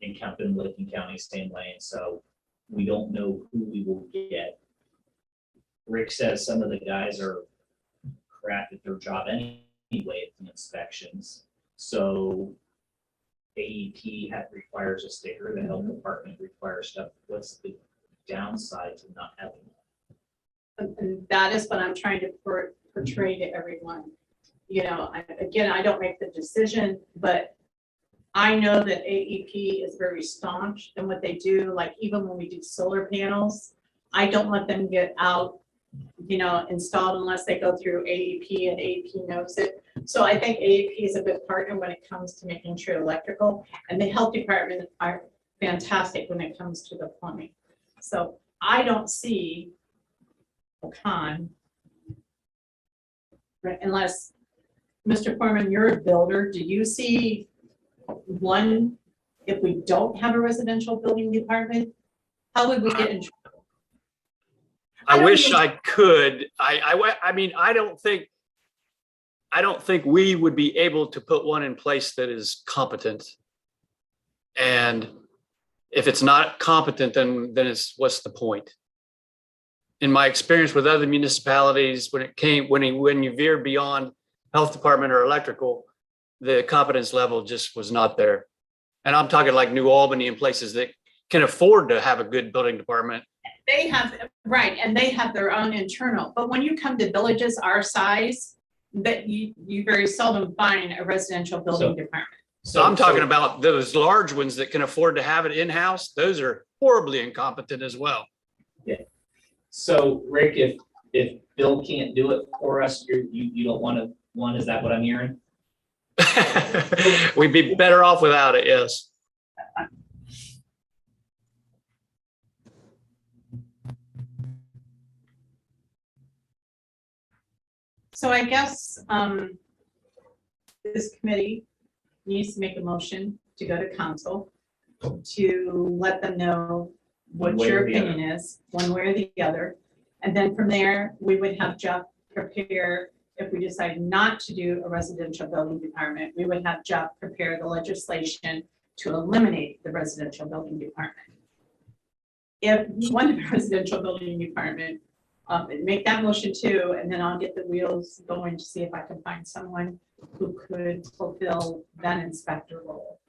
A: In Kempen, Licking County, same way. And so we don't know who we will get. Rick says some of the guys are crap at their job anyway at the inspections. So AEP requires a sticker, the health department requires stuff. What's the downside to not having that?
F: And that is what I'm trying to portray to everyone. You know, I don't make the decision, but I know that AEP is very staunch in what they do. Like even when we do solar panels, I don't let them get out installed unless they go through AEP, and AEP knows it. So I think AEP is a good partner when it comes to making sure electrical, and the health department are fantastic when it comes to the plumbing. So I don't see a con, right, unless, Mr. Foreman, you're a builder, do you see one, if we don't have a residential building department, how would we get in trouble?
H: I wish I could. I mean, I don't think we would be able to put one in place that is competent. And if it's not competent, then what's the point? In my experience with other municipalities, when you veer beyond health department or electrical, the competence level just was not there. And I'm talking like New Albany and places that can afford to have a good building department.
F: They have, right, and they have their own internal, but when you come to villages our size, that you very seldom find a residential building department.
H: So I'm talking about those large ones that can afford to have it in-house. Those are horribly incompetent as well.
A: Yeah. So Rick, if Bill can't do it for us, you don't want to, is that what I'm hearing?
H: We'd be better off without it, yes.
F: So I guess this committee needs to make a motion to go to council to let them know what
A: One way
F: your
A: or the other.
F: opinion is, one way or the other. And then from there, we would have Jeff prepare, if we decide not to do a residential building department, we would have Jeff prepare the legislation to eliminate the residential building department. If you want a residential building department, make that motion too, and then I'll get the wheels going to see if I can find someone who could fulfill that inspector role.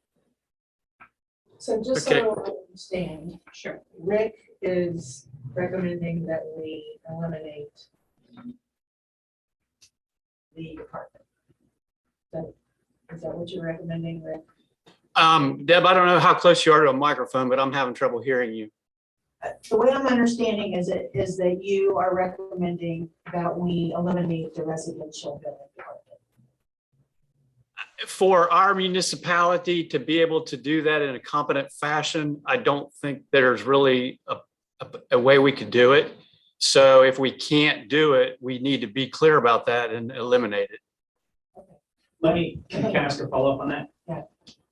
B: So just
H: Okay.
B: so I understand,
F: Sure.
B: Rick is recommending that we eliminate the department. Is that what you're recommending, Rick?
H: Deb, I don't know how close you are to a microphone, but I'm having trouble hearing you.
B: The way I'm understanding is that you are recommending that we eliminate the residential building department.
H: For our municipality to be able to do that in a competent fashion, I don't think there's really a way we could do it. So if we can't do it, we need to be clear about that and eliminate it.
A: Can I ask a follow-up on that?
B: Yeah.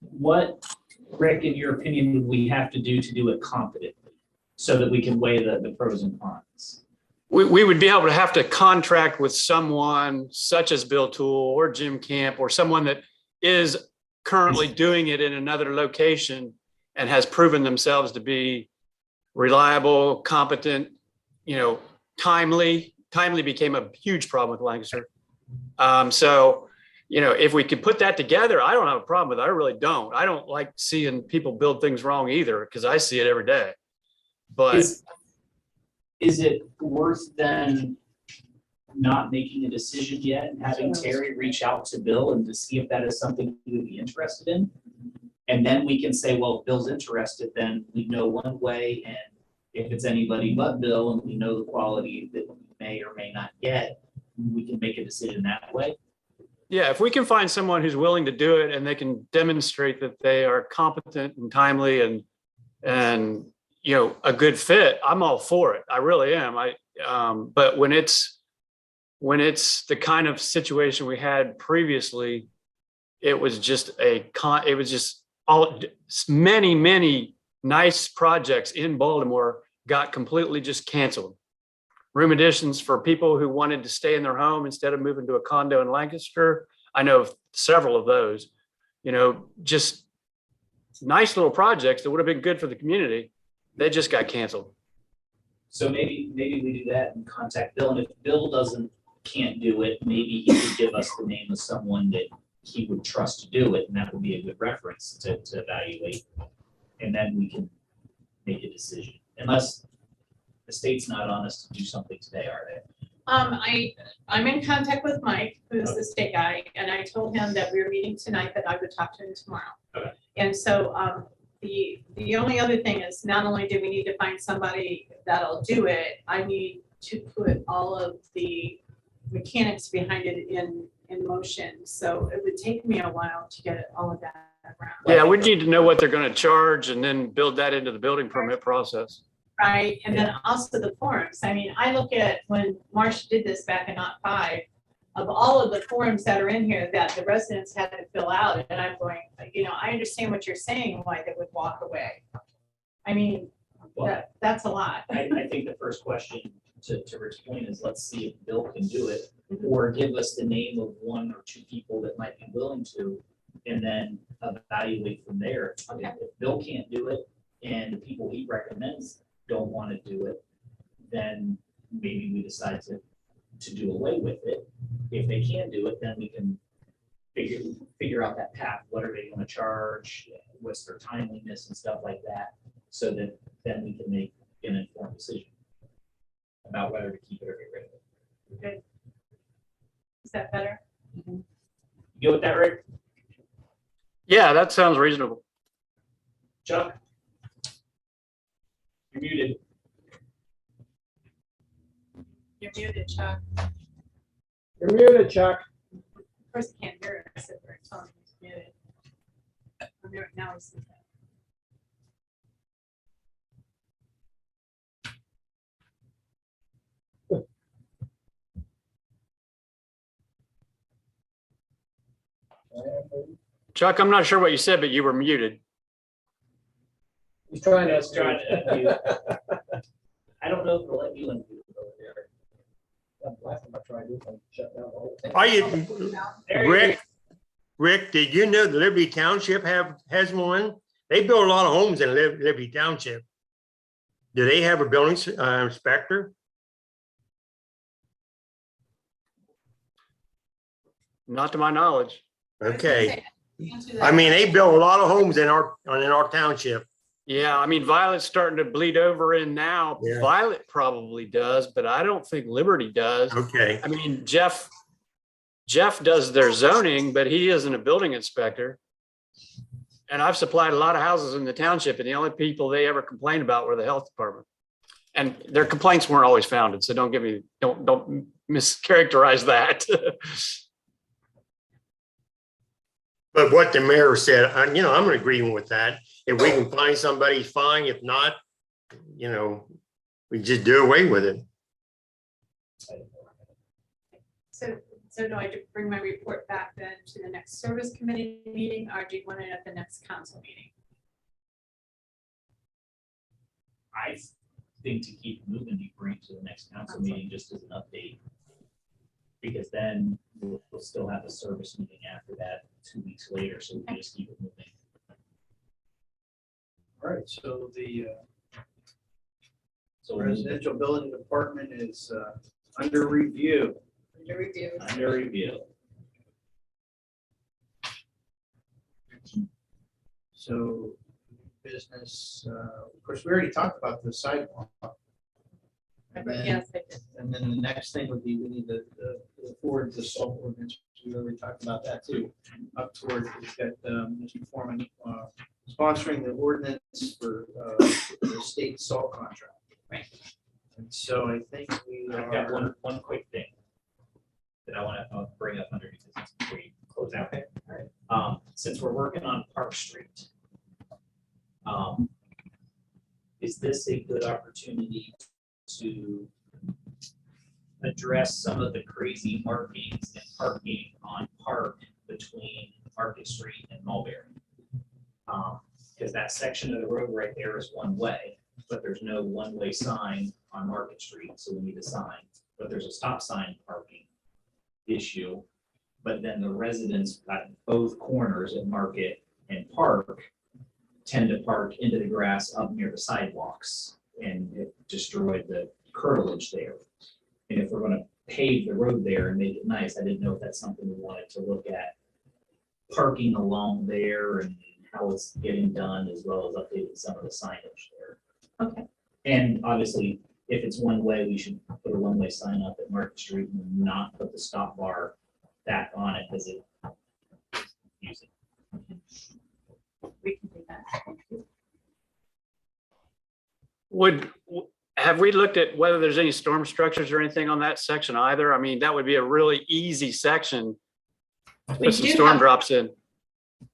A: What, Rick, in your opinion, would we have to do it competently so that we can weigh the pros and cons?
H: We would be able to have to contract with someone such as Bill Toole or Jim Camp or someone that is currently doing it in another location and has proven themselves to be reliable, competent, timely. Timely became a huge problem with Lancaster. So, if we could put that together, I don't have a problem with it. I really don't. I don't like seeing people build things wrong either, because I see it every day. But
A: is it worth then not making a decision yet and having Terry reach out to Bill and to see if that is something he would be interested in? And then we can say, well, if Bill's interested, then we know one way, and if it's anybody but Bill and we know the quality that we may or may not get, we can make a decision that way.
H: yeah, if we can find someone who's willing to do it and they can demonstrate that they are competent and timely and a good fit, I'm all for it. I really am. But when it's the kind of situation we had previously, it was just many nice projects in Baltimore got completely just canceled. Room additions for people who wanted to stay in their home instead of moving to a condo in Lancaster. I know of several of those, just nice little projects that would have been good for the community. They just got canceled.
A: So maybe we do that and contact Bill, and if Bill can't do it, maybe he could give us the name of someone that he would trust to do it, and that would be a good reference to evaluate. And then we can make a decision, unless the state's not on us to do something today, are they?
F: I'm in contact with Mike, who's the state guy, and I told him that we were meeting tonight, that I would talk to him tomorrow.
A: Okay.
F: And so the only other thing is, not only do we need to find somebody that'll do it, I need to put all of the mechanics behind it in motion. So it would take me a while to get all of that around.
H: Yeah, we need to know what they're gonna charge and then build that into the building permit process.
F: Right, and then also the forms. I mean, I look at when Marsh did this back in '05, of all of the forms that are in here that the residents had to fill out, and I'm going, I understand what you're saying, why they would walk away. I mean,
A: Well,
F: that's a lot.
A: I think the first question to Rick's point is, let's see if Bill can do it, or give us the name of one or two people that might be willing to, and then evaluate from there.
F: Okay.
A: If Bill can't do it, and the people he recommends don't want to do it, then maybe we decide to do away with it. If they can do it, then we can figure out that path. What are they going to charge? What's their timeliness and stuff like that, so that then we can make an informed decision about whether to keep it or get rid of it.
F: Good. Is that better?
A: You go with that, Rick?
H: Yeah, that sounds reasonable.
A: Chuck? You're muted.
F: You're muted, Chuck.
C: You're muted, Chuck.
F: Of course, he can't hear us if we're telling him he's muted. Now he sees that.
H: Chuck, I'm not sure what you said, but you were muted.
C: He's trying
A: Let's try to unmute. I don't know if they'll let you unmute over there.
C: Last time I tried this, I shut down the whole thing.
G: Are you,
A: There you
G: Rick, did you know the Liberty Township has one? They build a lot of homes in Liberty Township. Do they have a building inspector?
H: Not to my knowledge.
G: Okay.
F: Answer that.
G: I mean, they build a lot of homes in our township.
H: Yeah, I mean, Violet's starting to bleed over in now.
G: Yeah.
H: Violet probably does, but I don't think Liberty does.
G: Okay.
H: I mean, Jeff does their zoning, but he isn't a building inspector. And I've supplied a lot of houses in the township, and the only people they ever complained about were the health department. And their complaints weren't always founded, so don't mischaracterize that.
G: But what the mayor said, I'm agreeing with that. If we can find somebody, fine. If not, we just do away with it.
F: So do I bring my report back then to the next service committee meeting, or do you want it at the next council meeting?
A: I think to keep moving, you bring it to the next council meeting just as an update. Because then we'll still have a service meeting after that 2 weeks later, so we can just keep it moving.
C: All right, so the
A: So
C: residential building department is under review.
F: Under review.
A: under review.
C: So business, of course, we already talked about the sidewalk. And then,
F: Yes, I did.
C: and then the next thing would be, we need to forward the salt ordinance. We already talked about that too. Up toward, we've got Mr. Foreman sponsoring the ordinance for the state salt contract.
F: Right.
C: And so I think we
A: I've got
C: are.
A: one quick thing that I want to bring up under new business before you close out.
C: Okay, all right.
A: Since we're working on Park Street, is this a good opportunity to address some of the crazy markings and parking on Park between Market Street and Mulberry? Because that section of the road right there is one way, but there's no one-way sign on Market Street, so we need a sign. But there's a stop sign parking issue. But then the residents at both corners at Market and Park tend to park into the grass up near the sidewalks, and it destroyed the curtilage there. And if we're gonna pave the road there and make it nice, I didn't know if that's something we wanted to look at. Parking along there and how it's getting done, as well as updating some of the signage there.
F: Okay.
A: And obviously, if it's one way, we should put a one-way sign up at Market Street and not put the stop bar back on it, because it use it.
F: We can do that.
H: have we looked at whether there's any storm structures or anything on that section either? I mean, that would be a really easy section.
F: We
H: Put some
F: do
H: storm
F: have-
H: drops in.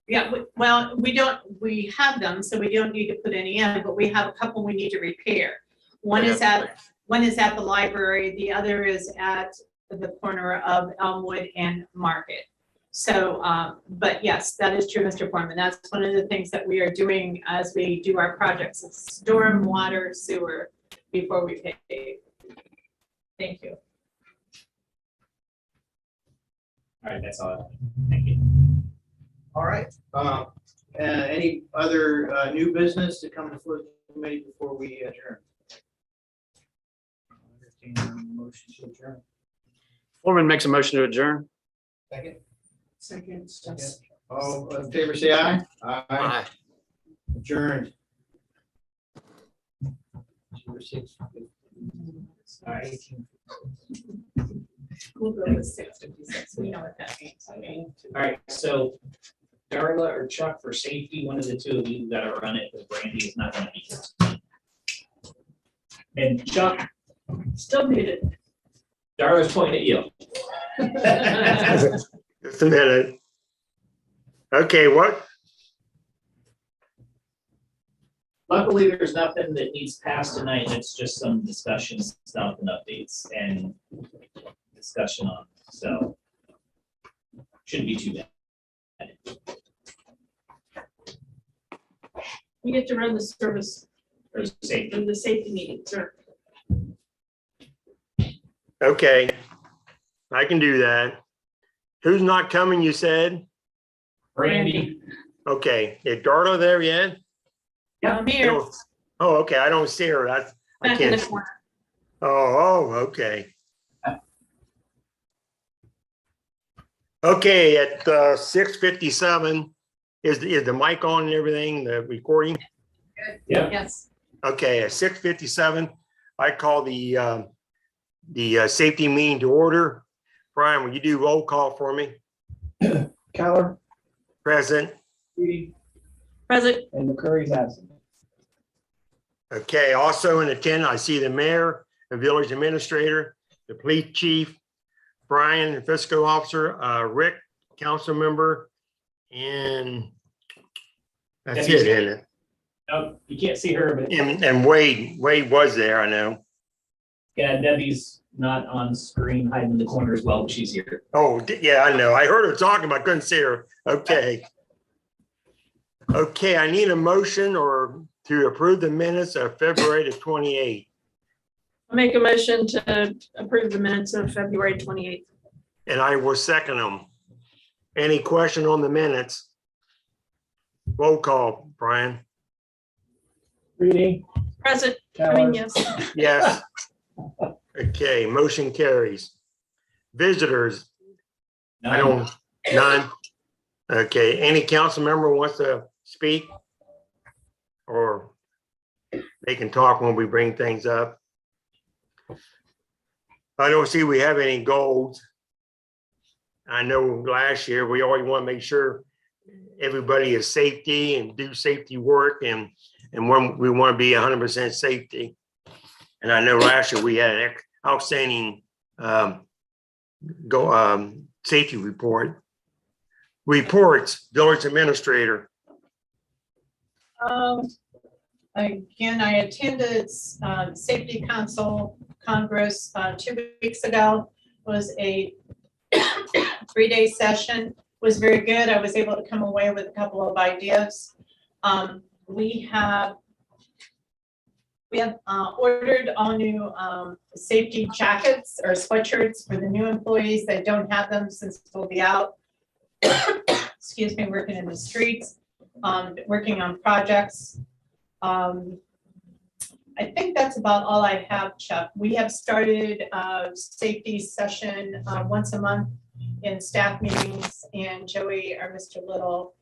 F: Yeah, well, we have them, so we don't need to put any in, but we have a couple we need to repair. One is at the library, the other is at the corner of Elmwood and Market. So, but yes, that is true, Mr. Foreman. That's one of the things that we are doing as we do our projects, storm, water, sewer, before we pay. Thank you.
A: All right, that's all. Thank you.
C: All right. Any other new business to come before the committee before we adjourn? Motion to adjourn.
H: Foreman makes a motion to adjourn.
C: Second. All in favor, say aye.
H: Aye.
C: Adjourned.
A: All right.
F: We'll go with 6:56. We know what that means. Okay.
A: All right, so Darla or Chuck, for safety, one of the two of you gotta run it, because Brandy is not gonna be here. And Chuck,
F: Still muted.
A: Darla's pointing at you.
G: Just a minute. Okay, what?
A: Luckily, there's nothing that needs passed tonight. It's just some discussion stuff and updates and discussion on, so shouldn't be too bad.
E: You get to run the service,
A: Or safety.
E: the safety meeting, sir.
G: Okay, I can do that. Who's not coming, you said?
A: Brandy,
G: Okay, is Darla there yet?
F: I'm here.
G: Oh, okay, I don't see her. I
E: Back in the
G: can't.
E: corner.
G: Oh, okay. Okay, at 6:57, is the mic on and everything, the recording?
A: yeah,
F: Yes.
G: Okay, at 6:57, I call the safety meeting to order. Brian, will you do roll call for me?
I: Keller,
G: Present.
I: Reedy,
E: Present.
I: and McCurry's absent.
G: Okay, also in attendance, I see the mayor, the village administrator, the police chief, Brian, the fiscal officer, Rick, council member, and that's it, isn't it?
A: no, you can't see her, but
G: And Wade was there, I know.
A: yeah, Debbie's not on screen, hiding in the corner as well, but she's here.
G: Oh, yeah, I know. I heard her talking, but I couldn't see her. Okay. Okay, I need a motion or to approve the minutes of February the 28th.
E: I'll make a motion to approve the minutes of February 28th.
G: And I will second them. Any question on the minutes? Roll call, Brian.
I: Reedy,
E: Present.
I: Keller,
E: Yes.
G: Yes. Okay, motion carries. Visitors, I don't, none. Okay, any council member wants to speak? Or they can talk when we bring things up. I don't see we have any goals. I know last year, we always want to make sure everybody is safety and do safety work and when we want to be 100% safety. And I know last year we had an outstanding safety report. Reports, village administrator.
F: Again, I attended Safety Council Congress 2 weeks ago. It was a 3-day session, was very good. I was able to come away with a couple of ideas. We have ordered all new safety jackets or sweatshirts for the new employees that don't have them since we'll be out. Excuse me, working in the streets, working on projects. I think that's about all I have, Chuck. We have started a safety session once a month in staff meetings, and Joey or Mr. Little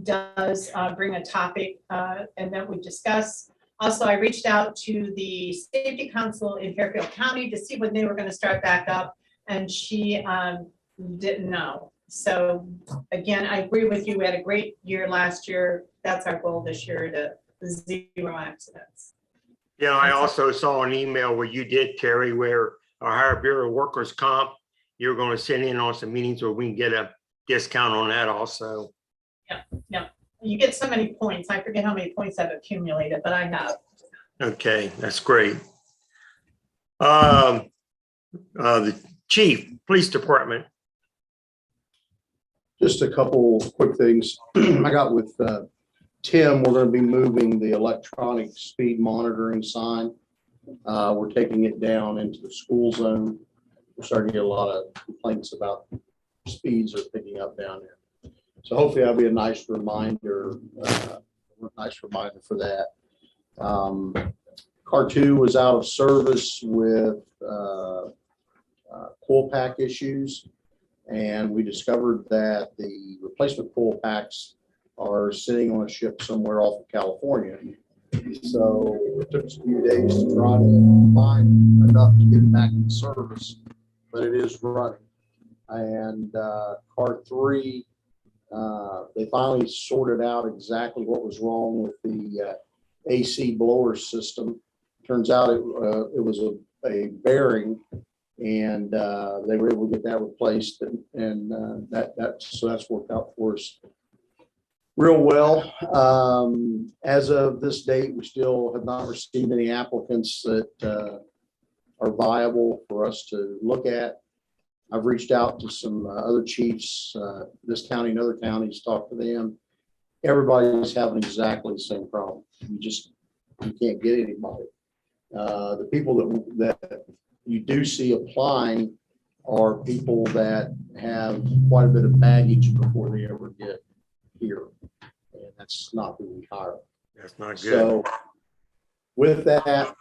F: does bring a topic and then we discuss. Also, I reached out to the Safety Council in Fairfield County to see when they were going to start back up, and she didn't know. So again, I agree with you. We had a great year last year. That's our goal this year, to 0 accidents.
G: Yeah, I also saw an email where you did, Terry, where Ohio Bureau of Workers Comp, you're going to send in on some meetings where we can get a discount on that also.
F: You get so many points. I forget how many points I've accumulated, but I have.
G: Okay, that's great. The chief, police department.
J: Just a couple quick things. I got with Tim, we're going to be moving the electronic speed monitoring sign. We're taking it down into the school zone. We're starting to get a lot of complaints about speeds are picking up down there. So hopefully that'll be a nice reminder for that. Car 2 was out of service with coil pack issues. And we discovered that the replacement coil packs are sitting on a ship somewhere off of California. So it took us a few days to try to find enough to get it back in service, but it is running. And car 3, they finally sorted out exactly what was wrong with the AC blower system. Turns out it was a bearing, and they were able to get that replaced, and so that's worked out for us real well. As of this date, we still have not received any applicants that are viable for us to look at. I've reached out to some other chiefs, this county and other counties, talked to them. Everybody's having exactly the same problem. You can't get anybody. The people that you do see applying are people that have quite a bit of baggage before they ever get here. And that's not who we hire.
G: That's not good.
J: So with that,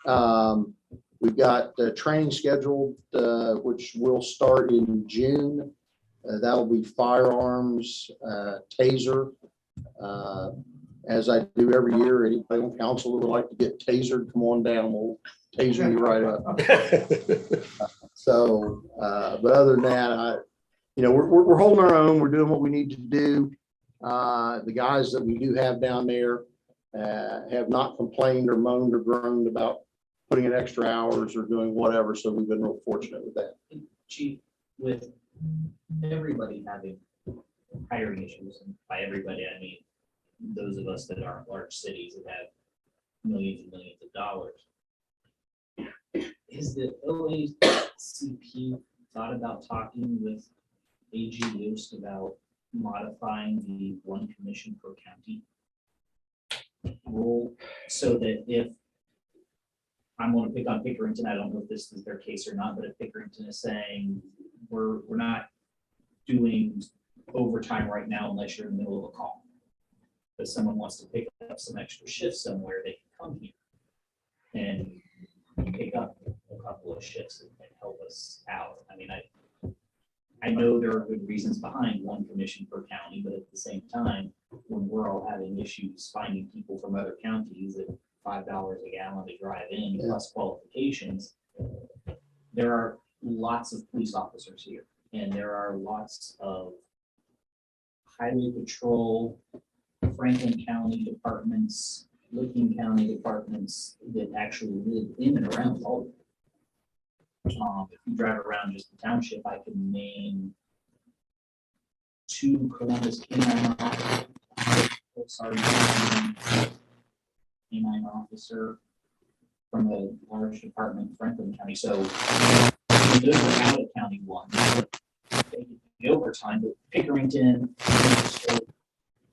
J: we've got training scheduled, which will start in June. That'll be firearms, taser. As I do every year, anybody on council that would like to get tasered, come on down. We'll taser you right up. So, but other than that, we're holding our own. We're doing what we need to do. The guys that we do have down there have not complained or moaned or groaned about putting in extra hours or doing whatever. So we've been real fortunate with that.
A: Chief, with everybody having hiring issues, and by everybody, I mean those of us that aren't large cities that have millions and millions of dollars. Is the OACP thought about talking with AG Yost about modifying the one commission per county rule, so that if I'm going to pick on Pickerington, I don't know if this is their case or not, but if Pickerington is saying we're not doing overtime right now unless you're in the middle of a call, but someone wants to pick up some extra shifts somewhere, they can come here and pick up a couple of shifts and help us out. I mean, I know there are good reasons behind one commission per county, but at the same time, when we're all having issues finding people from other counties at $5 a gallon to drive in plus qualifications, there are lots of police officers here, and there are lots of highway patrol, Franklin County departments, Licking County departments that actually live in and around Baltimore. If you drive around just the township, I can name 2 Columbus canine officer from a large department in Franklin County. So those are out of county one. The overtime, but Pickerington,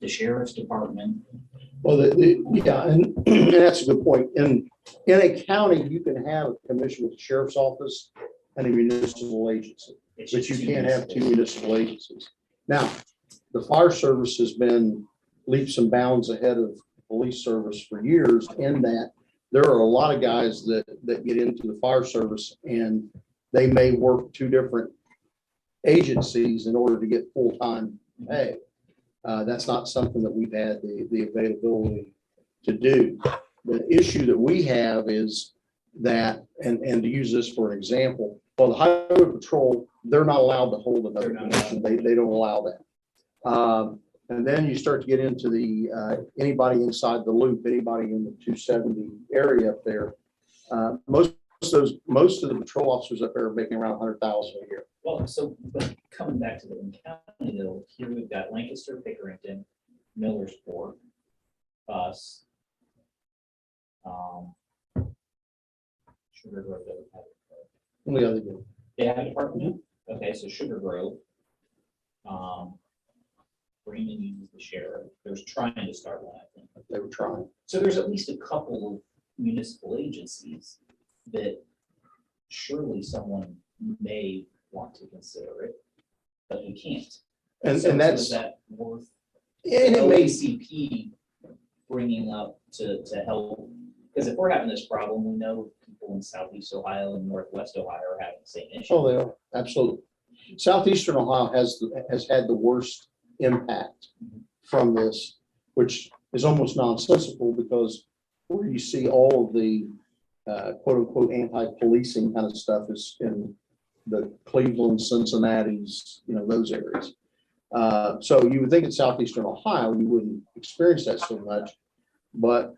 A: the sheriff's department.
J: Well, yeah, and that's a good point. In a county, you can have a commission with the sheriff's office and a municipal agency, but you can't have 2 municipal agencies. Now, the fire service has been leaps and bounds ahead of police service for years, in that there are a lot of guys that get into the fire service and they may work 2 different agencies in order to get full-time pay. That's not something that we've had the availability to do. The issue that we have is that, and to use this for an example, well, the highway patrol, they're not allowed to hold another commission. They don't allow that. And then you start to get into the anybody inside the loop, anybody in the 270 area up there, Most of the patrol officers up there are making around 100,000 a year.
A: Well, so, but coming back to the county though, here we've got Lancaster, Pickerington, Millersport, us. Sugar Grove doesn't have it.
J: Only other than
A: They have a department? Okay, so Sugar Grove. Bremen uses the sheriff. There's trying to start one, I think.
J: they were trying.
A: So there's at least a couple of municipal agencies that surely someone may want to consider it, but you can't. So
J: And
A: is
J: that's,
A: that worth
J: and it may,
A: OACP bringing up to help? Because if we're having this problem, we know people in Southeast Ohio and Northwest Ohio are having the same issue.
J: oh, they are, absolutely. Southeastern Ohio has had the worst impact from this, which is almost nonsensical because where you see all of the quote unquote anti-policing kind of stuff is in the Cleveland, Cincinnati's, those areas. So you would think in Southeastern Ohio, you wouldn't experience that so much, but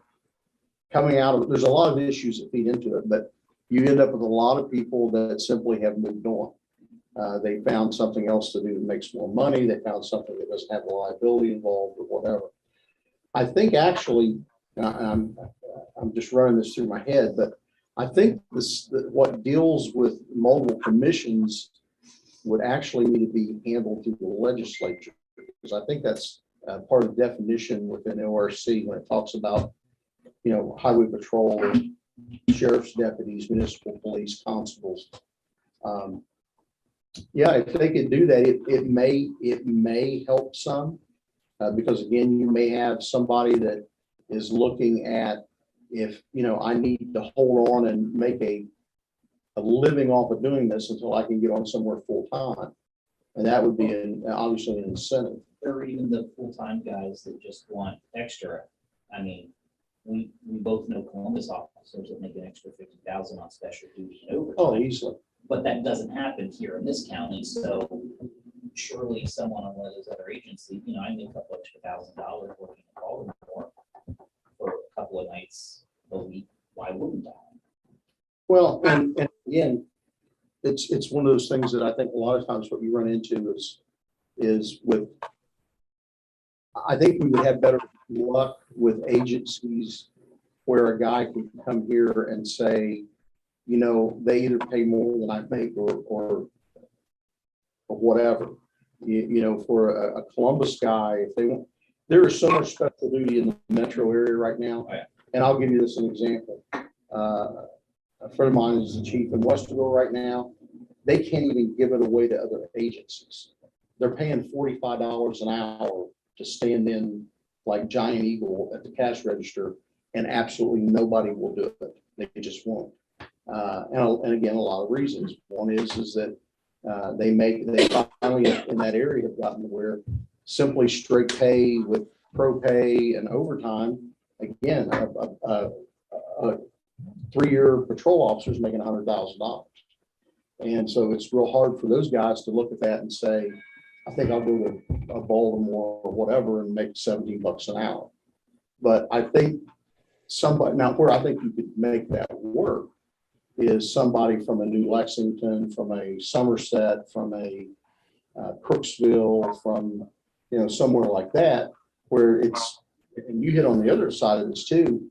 J: coming out of, there's a lot of issues that feed into it, but you end up with a lot of people that simply have moved on. They found something else to do that makes more money. They found something that doesn't have a liability involved or whatever. I think actually, I'm just running this through my head, but I think what deals with multiple commissions would actually need to be handled through the legislature, because I think that's part of the definition within ORC when it talks about, highway patrol, sheriff's deputies, municipal police, constables. Yeah, if they could do that, it may help some, because again, you may have somebody that is looking at, if, I need to hold on and make a living off of doing this until I can get on somewhere full time. And that would be obviously an incentive.
A: Or even the full-time guys that just want extra. I mean, we both know Columbus officers that make an extra 50,000 on special duty and overtime.
J: Oh, easily.
A: But that doesn't happen here in this county, so surely someone on one of those other agencies, I make a couple extra $1,000 working in Baltimore for a couple of nights a week. Why wouldn't I?
J: Well, and again, it's one of those things that I think a lot of times what you run into is with, I think we would have better luck with agencies where a guy can come here and say, they either pay more than I make or whatever. For a Columbus guy, if they want, there is so much special duty in the metro area right now.
A: Oh, yeah.
J: And I'll give you this an example. A friend of mine is the chief in Westerville right now. They can't even give it away to other agencies. They're paying $45 an hour to stand in like Giant Eagle at the cash register, and absolutely nobody will do it. They just won't. And again, a lot of reasons. One is that they finally in that area have gotten to where simply straight pay with pro pay and overtime, again, a 3-year patrol officer is making $100,000. And so it's real hard for those guys to look at that and say, I think I'll go to Baltimore or whatever and make $17 an hour. But I think somebody, now where I think you could make that work is somebody from a New Lexington, from a Somerset, from a Crooksville, from, somewhere like that, where it's, and you hit on the other side of this too,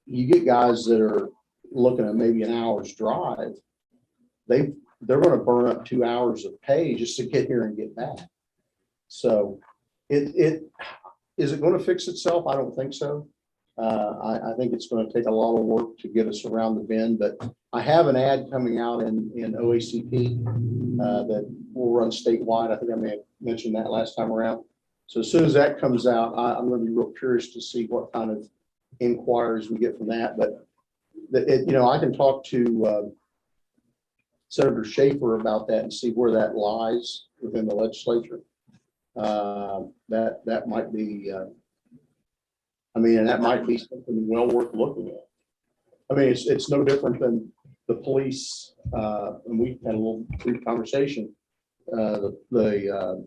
J: you get guys that are looking at maybe an hour's drive. They're going to burn up 2 hours of pay just to get here and get back. So is it going to fix itself? I don't think so. I think it's going to take a lot of work to get us around the bend, but I have an ad coming out in OACP that will run statewide. I think I may have mentioned that last time around. So as soon as that comes out, I'm going to be real curious to see what kind of inquiries we get from that. But I can talk to Senator Schaefer about that and see where that lies within the legislature. That might be, and that might be something well worth looking at. It's no different than the police, and we had a little brief conversation, the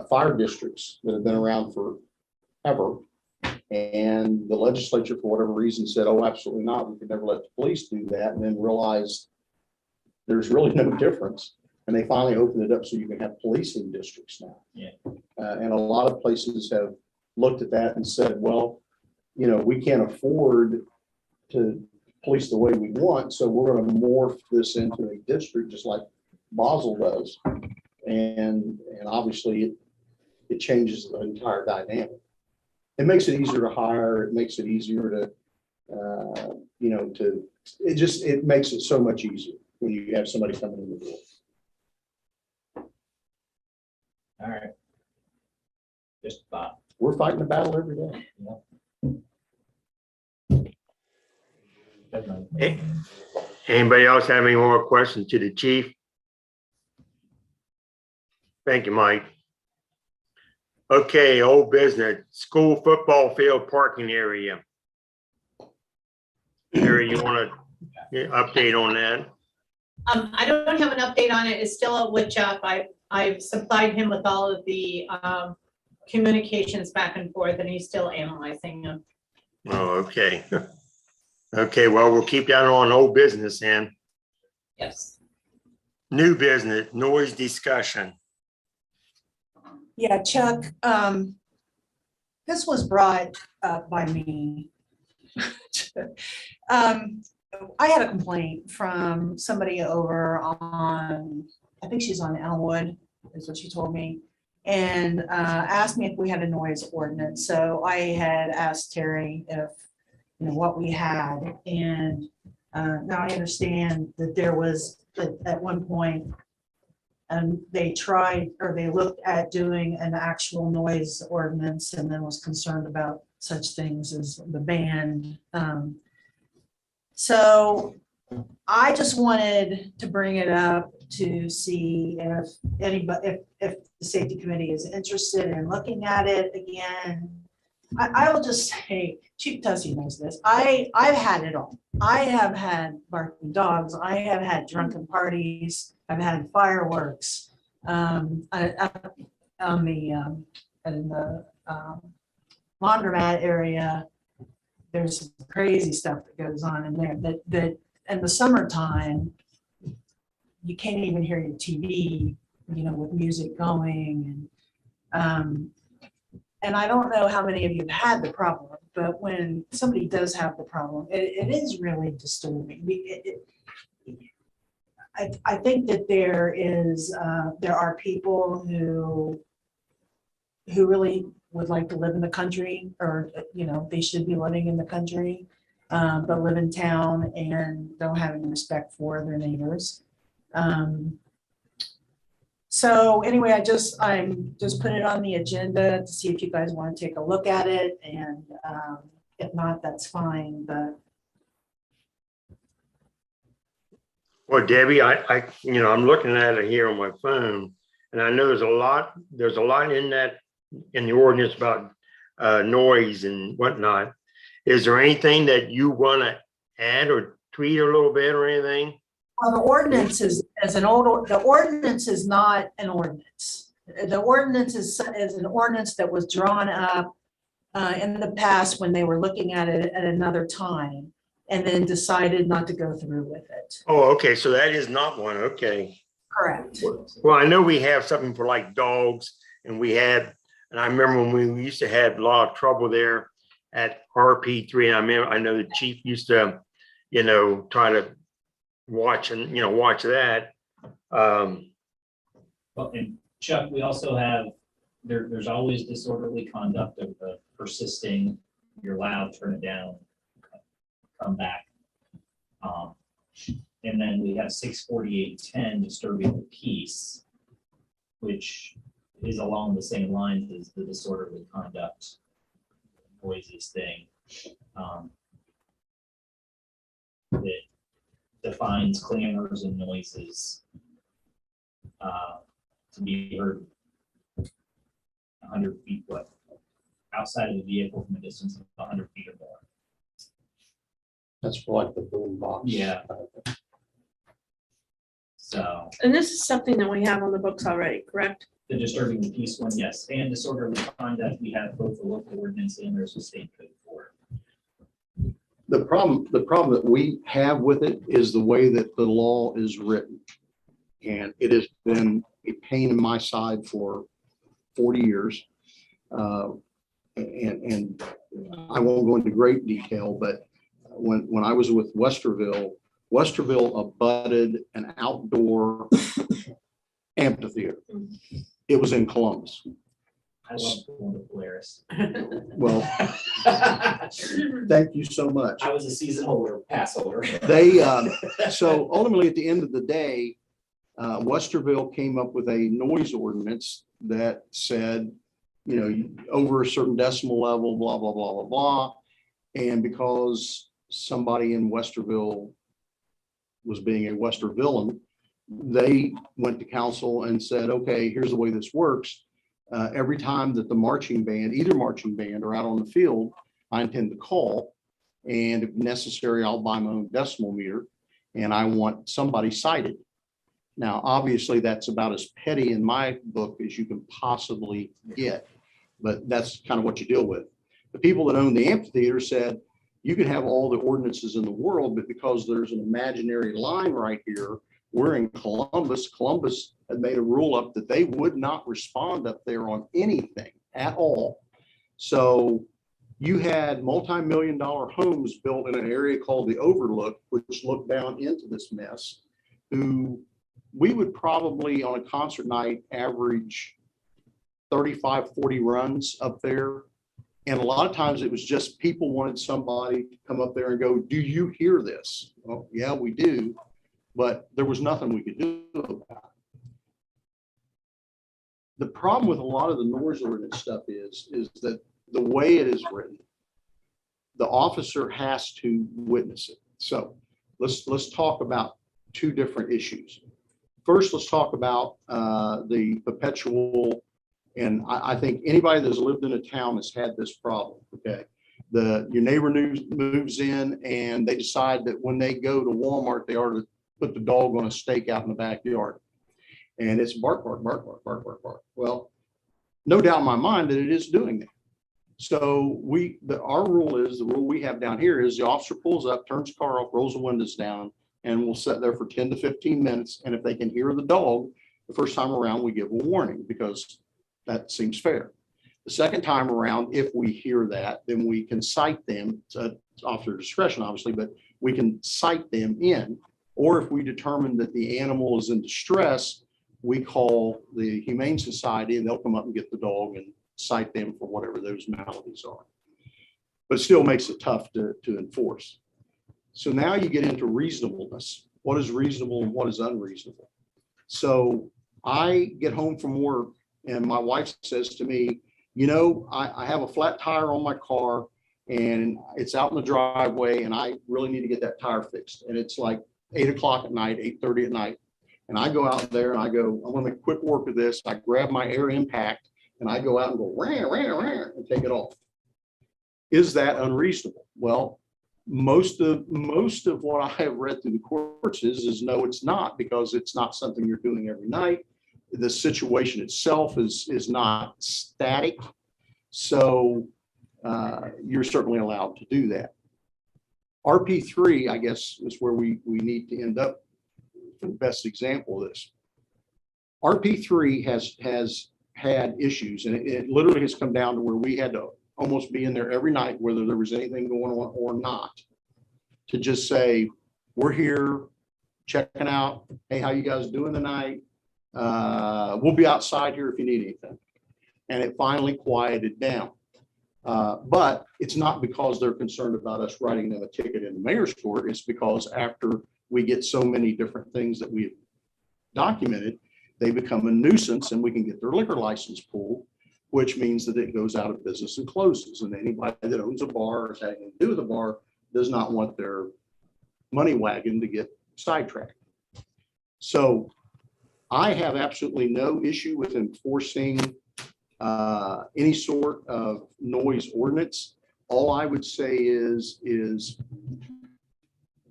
J: fire districts that have been around forever. And the legislature, for whatever reason, said, oh, absolutely not. We could never let the police do that. And then realized there's really no difference. And they finally opened it up so you can have policing districts now.
A: Yeah.
J: And a lot of places have looked at that and said, well, you know, we can't afford to police the way we want, so we're going to morph this into a district just like Basel does. And obviously it changes the entire dynamic. It makes it easier to hire. It makes it easier to, you know, it makes it so much easier when you have somebody coming in the door.
A: All right. Just Bob.
J: We're fighting the battle every day.
G: Hey, anybody else have any more questions to the chief? Thank you, Mike. Okay, old business, school football field parking area. Harry, you want to update on that?
F: I don't have an update on it. It's still a wood chop. I've supplied him with all of the communications back and forth, and he's still analyzing them.
G: Oh, okay. Okay, well, we'll keep that on old business then.
F: Yes.
G: New business, noise discussion.
B: Yeah, Chuck, this was brought up by me. I had a complaint from somebody over on, I think she's on Elmwood, is what she told me, and asked me if we had a noise ordinance. So I had asked Terry if, you know, what we had, and now I understand that there was at one point, and they tried, or they looked at doing an actual noise ordinance and then was concerned about such things as the band. So I just wanted to bring it up to see if anybody, if the safety committee is interested in looking at it again. I will just say, Chief Tussey knows this. I've had it all. I have had barking dogs. I have had drunken parties. I've had fireworks. On the in the laundromat area, there's some crazy stuff that goes on in there. That in the summertime, you can't even hear your TV, you know, with music going, and I don't know how many of you have had the problem, but when somebody does have the problem, it is really disturbing. I think that there are people who really would like to live in the country, or, you know, they should be living in the country, but live in town and don't have any respect for their neighbors. So anyway, I'm just putting it on the agenda to see if you guys want to take a look at it, and if not, that's fine, but.
G: Well, Debbie, I you know, I'm looking at it here on my phone, and I know there's a lot in the ordinance about noise and whatnot. Is there anything that you want to add or tweak a little bit or anything?
B: Well, the ordinance is the ordinance is not an ordinance. The ordinance is an ordinance that was drawn up in the past when they were looking at it at another time, and then decided not to go through with it.
G: Oh, okay, so that is not one, okay.
B: Correct.
G: Well, I know we have something for like dogs, and I remember when we used to have a lot of trouble there at RP3, and I know the chief used to, you know, try to watch that.
A: Well, and Chuck, we also have, there's always disorderly conduct of the persisting, you're loud, turn it down, come back. And then we have 64810, disturbing the peace, which is along the same lines as the disorderly conduct, noises thing. That defines clamors and noises to be heard 100 feet, outside of the vehicle from a distance of 100 feet or more.
J: That's for like the boom box.
A: Yeah. So,
K: And this is something that we have on the books already, correct?
A: The disturbing the peace one, yes, and disorderly conduct, we have both the local ordinance and there's a state code for it.
J: The problem that we have with it is the way that the law is written. And it has been a pain in my side for 40 years. And I won't go into great detail, but when I was with Westerville abutted an outdoor amphitheater. It was in Columbus.
A: I love going to Polaris.
J: Well, thank you so much.
A: I was a season holder, pass holder.
J: They, so ultimately, at the end of the day, Westerville came up with a noise ordinance that said, you know, over a certain decimal level, blah, blah, blah, blah, blah. And because somebody in Westerville was being a Westervillian, they went to council and said, okay, here's the way this works. Every time that the marching band, either marching band or out on the field, I intend to call. And if necessary, I'll buy my own decimal meter and I want somebody cited. Now, obviously, that's about as petty in my book as you can possibly get, but that's kind of what you deal with. The people that own the amphitheater said, you can have all the ordinances in the world, but because there's an imaginary line right here, we're in Columbus. Columbus had made a rule up that they would not respond up there on anything at all. So you had multi-million-dollar homes built in an area called the Overlook, which looked down into this mess, who we would probably on a concert night average 35, 40 runs up there. And a lot of times it was just people wanted somebody to come up there and go, do you hear this? Well, yeah, we do. But there was nothing we could do about it. The problem with a lot of the noise ordinance stuff is that the way it is written, the officer has to witness it. So let's talk about two different issues. First, let's talk about the perpetual, and I think anybody that's lived in a town has had this problem, okay? Your neighbor moves in and they decide that when they go to Walmart, they are to put the dog on a stake out in the backyard. And it's bark, bark, bark, bark, bark, bark, bark. Well, no doubt in my mind that it is doing that. So our rule is, the rule we have down here is the officer pulls up, turns the car off, rolls the windows down, and we'll sit there for 10 to 15 minutes. And if they can hear the dog, the first time around, we give a warning because that seems fair. The second time around, if we hear that, then we can cite them. It's officer discretion, obviously, but we can cite them in. Or if we determine that the animal is in distress, we call the Humane Society and they'll come up and get the dog and cite them for whatever those maladies are. But it still makes it tough to enforce. So now you get into reasonableness. What is reasonable and what is unreasonable? So I get home from work and my wife says to me, you know, I have a flat tire on my car and it's out in the driveway and I really need to get that tire fixed. And it's like 8 o'clock at night, 8:30 at night. And I go out there and I go, I'm going to make quick work of this. I grab my air impact and I go out and go, ran, and take it off. Is that unreasonable? Well, most of what I have read through the courts is no, it's not, because it's not something you're doing every night. The situation itself is not static. So you're certainly allowed to do that. RP3, I guess, is where we need to end up for the best example of this. RP3 has had issues, and it literally has come down to where we had to almost be in there every night, whether there was anything going on or not, to just say, we're here checking out. Hey, how you guys doing tonight? We'll be outside here if you need anything. And it finally quieted down. But it's not because they're concerned about us writing them a ticket in the mayor's court. It's because after we get so many different things that we've documented, they become a nuisance and we can get their liquor license pulled, which means that it goes out of business and closes. And anybody that owns a bar or has anything to do with a bar does not want their money wagon to get sidetracked. So I have absolutely no issue with enforcing any sort of noise ordinance. All I would say is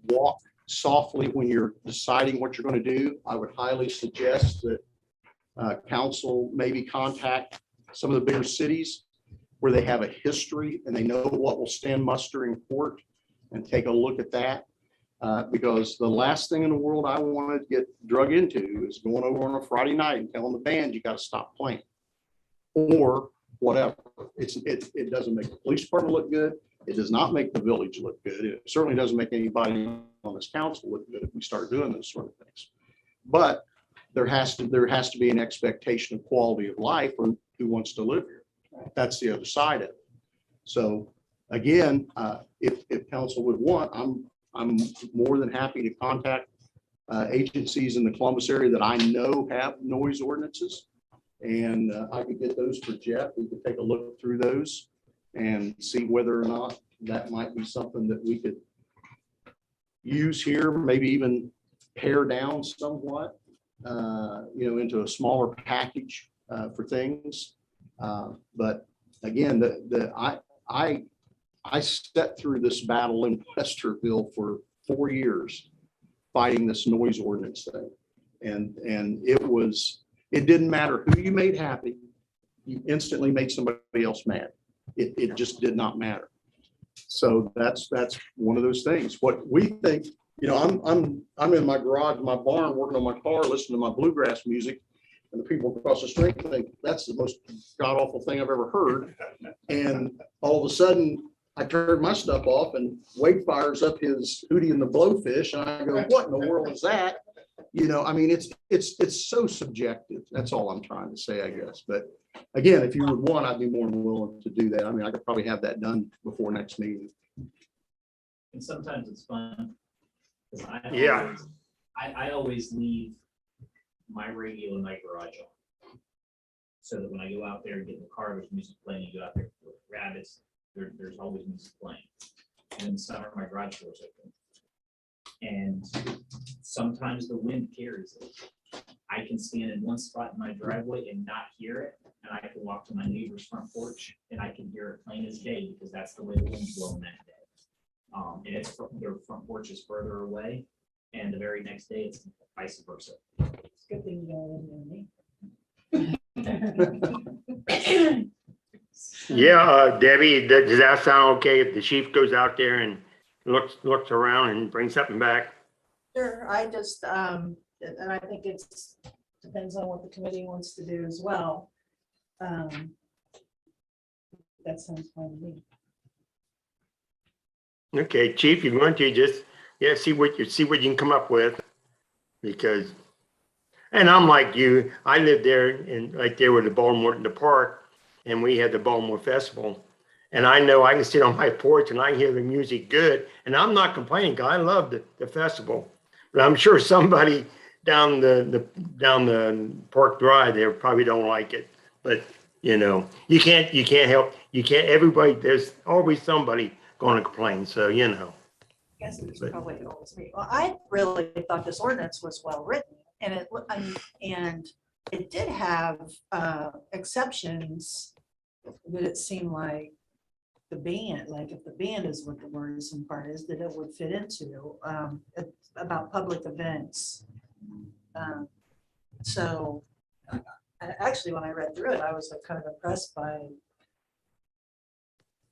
J: walk softly when you're deciding what you're going to do. I would highly suggest that council maybe contact some of the bigger cities where they have a history and they know what will stand muster in court, and take a look at that. Because the last thing in the world I want to get drug into is going over on a Friday night and telling the band, you got to stop playing, or whatever. It doesn't make the police department look good. It does not make the village look good. It certainly doesn't make anybody on this council look good if we start doing those sort of things. But there has to be an expectation of quality of life for who wants to live here. That's the other side of it. So again, if council would want, I'm more than happy to contact agencies in the Columbus area that I know have noise ordinances. And I could get those for Jeff. We could take a look through those and see whether or not that might be something that we could use here, maybe even pare down somewhat, into a smaller package for things. But again, I stepped through this battle in Westerville for 4 years fighting this noise ordinance thing. And it didn't matter who you made happy, you instantly made somebody else mad. It just did not matter. So that's one of those things. What we think, I'm in my garage, my barn, working on my car, listening to my bluegrass music, and the people across the street think that's the most god awful thing I've ever heard. And all of a sudden, I turned my stuff off, and Wade fires up his Hootie and the Blowfish, and I go, "What in the world is that?" It's so subjective. That's all I'm trying to say, I guess. But again, if you would want, I'd be more than willing to do that. I mean, I could probably have that done before next meeting.
A: And sometimes it's fun. 'Cause
G: Yeah.
A: I always leave my radio in my garage on. So that when I go out there and get in the car, there's music playing. You go out there with rabbits, there's always music playing. And in the summer, my garage door's open. And sometimes the wind carries it. I can stand in one spot in my driveway and not hear it. And I can walk to my neighbor's front porch and I can hear it plain as day, because that's the way the wind's blowing that day. And their front porch is further away. And the very next day, it's vice versa.
B: It's a good thing you don't live
G: Yeah, Debbie, does that sound okay if the chief goes out there and looks around and brings something back?
B: Sure, I just, and I think depends on what the committee wants to do as well. That sounds fine to me.
G: Okay, chief, you want to just, see what you can come up with, because, and I'm like you, I lived there and right there with the Baltimore in the park, and we had the Baltimore Festival. And I know I can sit on my porch and I can hear the music good. And I'm not complaining, because I love the festival. But I'm sure somebody down the Park Drive there probably don't like it. But you can't help, everybody, there's always somebody going to complain. So
B: I guess it's probably always me. Well, I really thought this ordinance was well written, and it did have exceptions that it seemed like the band, like if the band is what the worrisome part is, that it would fit into about public events. So actually, when I read through it, I was kind of impressed by.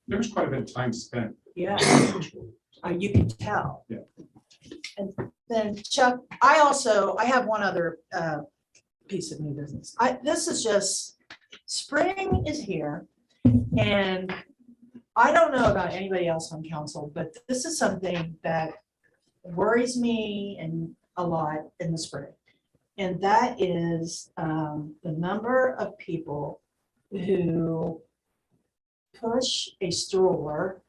K: There was quite a bit of time spent.
B: Yeah, you can tell.
K: Yeah.
B: And then Chuck, I have one other piece of new business. This is just, spring is here, and I don't know about anybody else on council, but this is something that worries me and a lot in the spring. And that is the number of people who push a stroller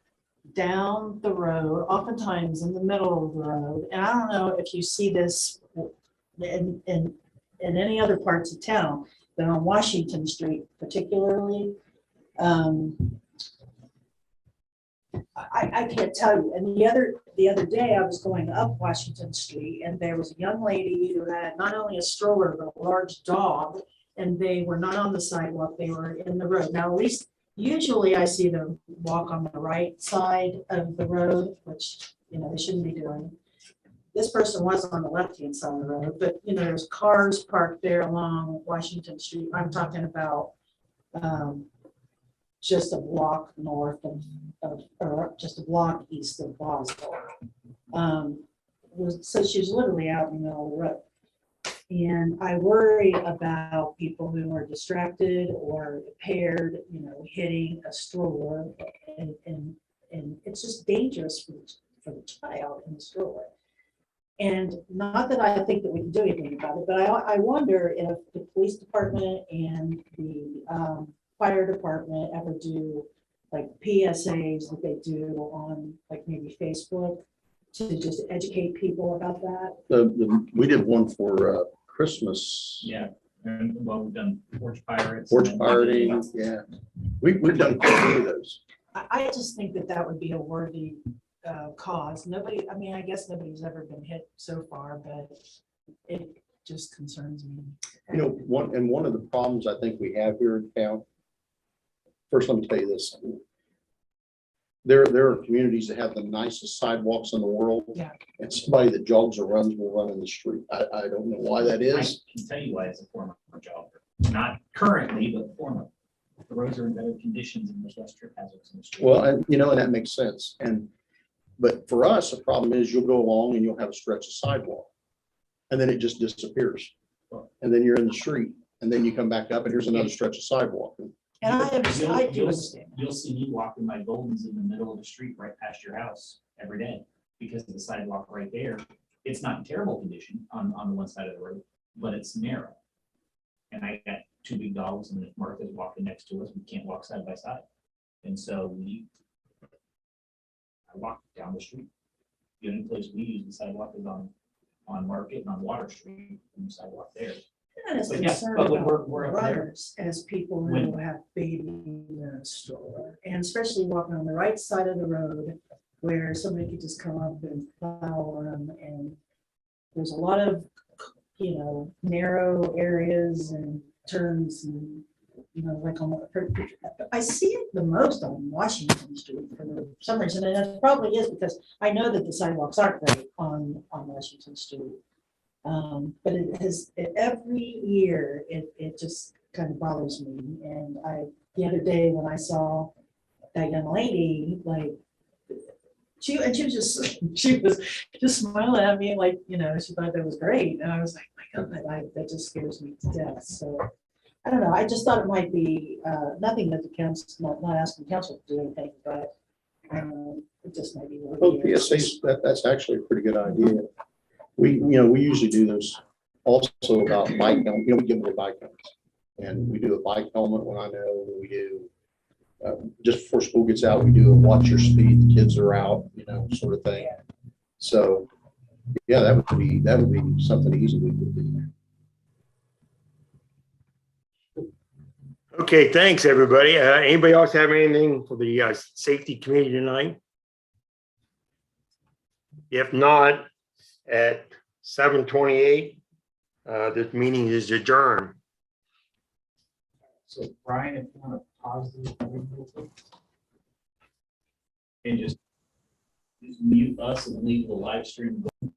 B: down the road, oftentimes in the middle of the road. And I don't know if you see this in any other parts of town, but on Washington Street particularly, I can't tell you. And the other day I was going up Washington Street, and there was a young lady who had not only a stroller but a large dog, and they were not on the sidewalk, they were in the road. Now, at least usually I see them walk on the right side of the road, which they shouldn't be doing. this person was on the left-hand side of the road, but, you know, there's cars parked there along Washington Street. I'm talking about just a block north or just a block east of Boswell. So she's literally out in the middle of the road. And I worry about people who are distracted or impaired, you know, hitting a stroller, and it's just dangerous for the child in the stroller. And not that I think that we can do anything about it, but I wonder if the police department and the fire department ever do like PSAs that they do on like maybe Facebook to just educate people about that.
J: We did one for Christmas.
A: Yeah, and well, we've done porch pirates.
J: Porch
A: and then-
J: pirating, yeah. We've done quite a few of those.
B: I just think that that would be a worthy cause. Nobody, I mean, I guess nobody's ever been hit so far, but it just concerns me.
J: You know, one of the problems I think we have here in town, first, let me tell you this. There are communities that have the nicest sidewalks in the world.
B: Yeah.
J: And somebody that jogs or runs will run in the street. I don't know why that
A: I
J: is.
A: can tell you why it's a former jogger, not currently, but former. The roads are in better conditions and there's less trip hazards in the street.
J: Well, and you know, and that makes sense. But for us, the problem is you'll go along and you'll have a stretch of sidewalk. And then it just disappears. And then you're in the street and then you come back up and here's another stretch of sidewalk.
B: And I understand, I do
A: You'll
B: understand.
A: you'll see me walking my Goldens in the middle of the street right past your house every day because of the sidewalk right there. It's not in terrible condition on the one side of the road, but it's narrow. And I got two big dogs, and if Martha's walking next to us, we can't walk side by side. And so I walk down the street. The only place we use the sidewalk is on Market and on Water Street, and the sidewalk there.
B: I'm not as
A: But yeah,
B: concerned
A: but when
B: about
A: we're up there-
B: runners as people who
A: When-
B: have babies in a stroller, and especially walking on the right side of the road where somebody could just come up and plow on them, and there's a lot of, you know, narrow areas and turns and, you know, like I see it the most on Washington Street for some reason, and it probably is because I know that the sidewalks aren't great on Washington Street. But every year, it just kind of bothers me. And the other day when I saw that young lady, like, she was just smiling at me like, you know, she thought that was great. And I was like, my God, that just scares me to death. So I don't know. I just thought it might be, nothing that the council, not asking council to do anything, but it just might be.
J: Well, PSAs, that's actually a pretty good idea. We usually do those also about bike helmet. We give them a bike helmet. And we do a bike helmet when I know we do, just before school gets out, we do a watch your speed, the kids are out, you know, sort of thing. So, yeah, that would be something easy we could do.
G: Okay, thanks, everybody. Anybody else have anything for the safety committee tonight? If not, at 7:28, this meeting is adjourned.
A: So Brian, if you want to pause the recording real quick. And just mute us and leave the live stream going.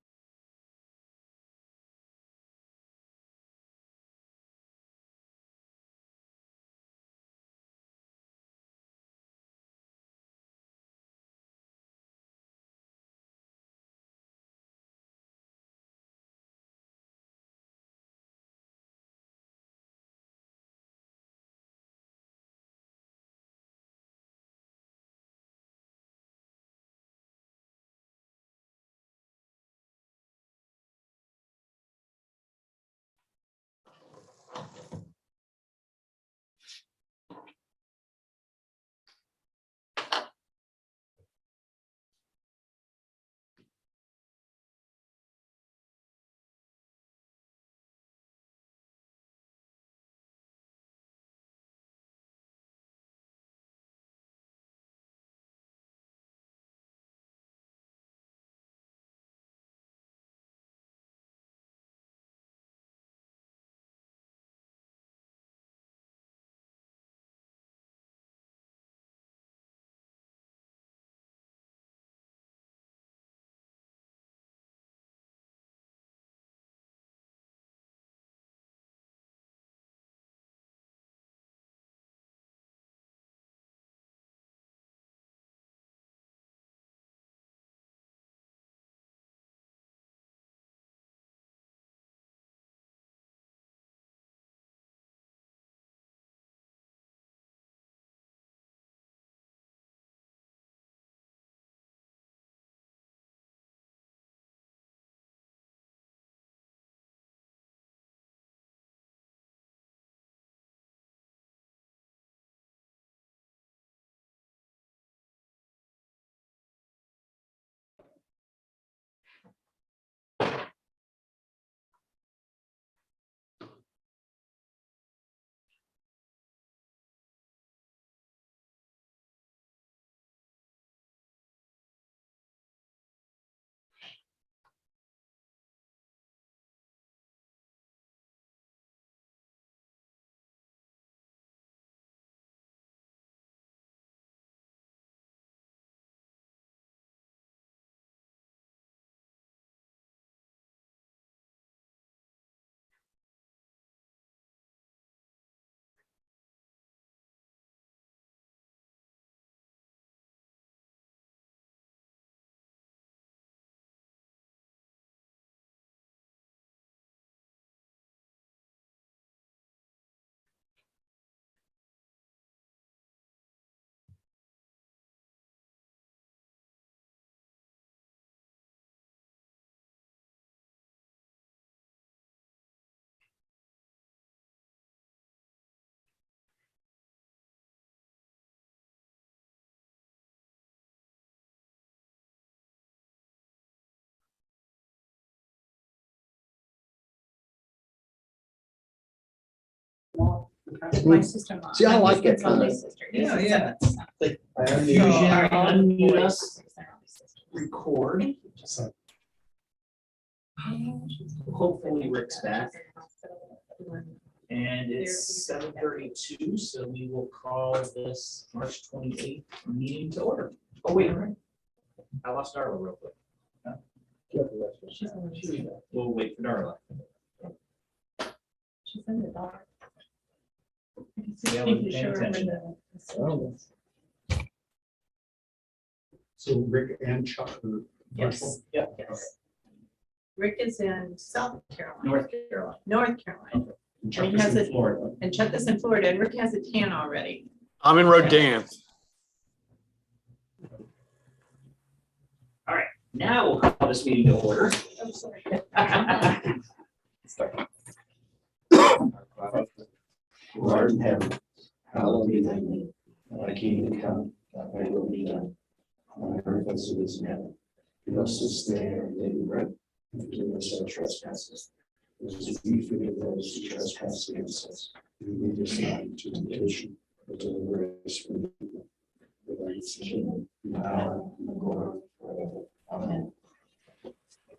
E: My sister-in-law.
J: See, I
E: I'm
J: like
E: his
J: that kind of-
E: only sister. He's
C: Yeah,
E: a
C: yeah.
E: seventh son.
A: Unmute us, record. Hopefully Rick's back. And it's 7:32, so we will call this March 28th meeting to order. Oh, wait, I lost Darla real quick. We'll wait for Darla.
E: She's in the dark.
A: Yeah, we're paying attention.
J: So Rick and Chuck are.
E: Yes.
A: Yep.
E: Yes. Rick is in South Carolina,
A: North Carolina.
E: North Carolina,
A: Chuck
E: he
A: is
E: has
A: in
E: it-
A: Florida.
E: and Chuck is in Florida, and Rick has a tan already.
H: I'm in Rodin.
A: Now we'll call this meeting to order.
E: I'm sorry.
J: Who art in heaven, hallowed be thy name. Thy kingdom come, thy will be done. On earth as it is in heaven. Give us this day our daily bread, and forgive us our trespasses, as we forgive those who trespass against us. And lead us not into temptation, but deliver us from evil. For thine is the kingdom, the power, and the glory forever. Amen. I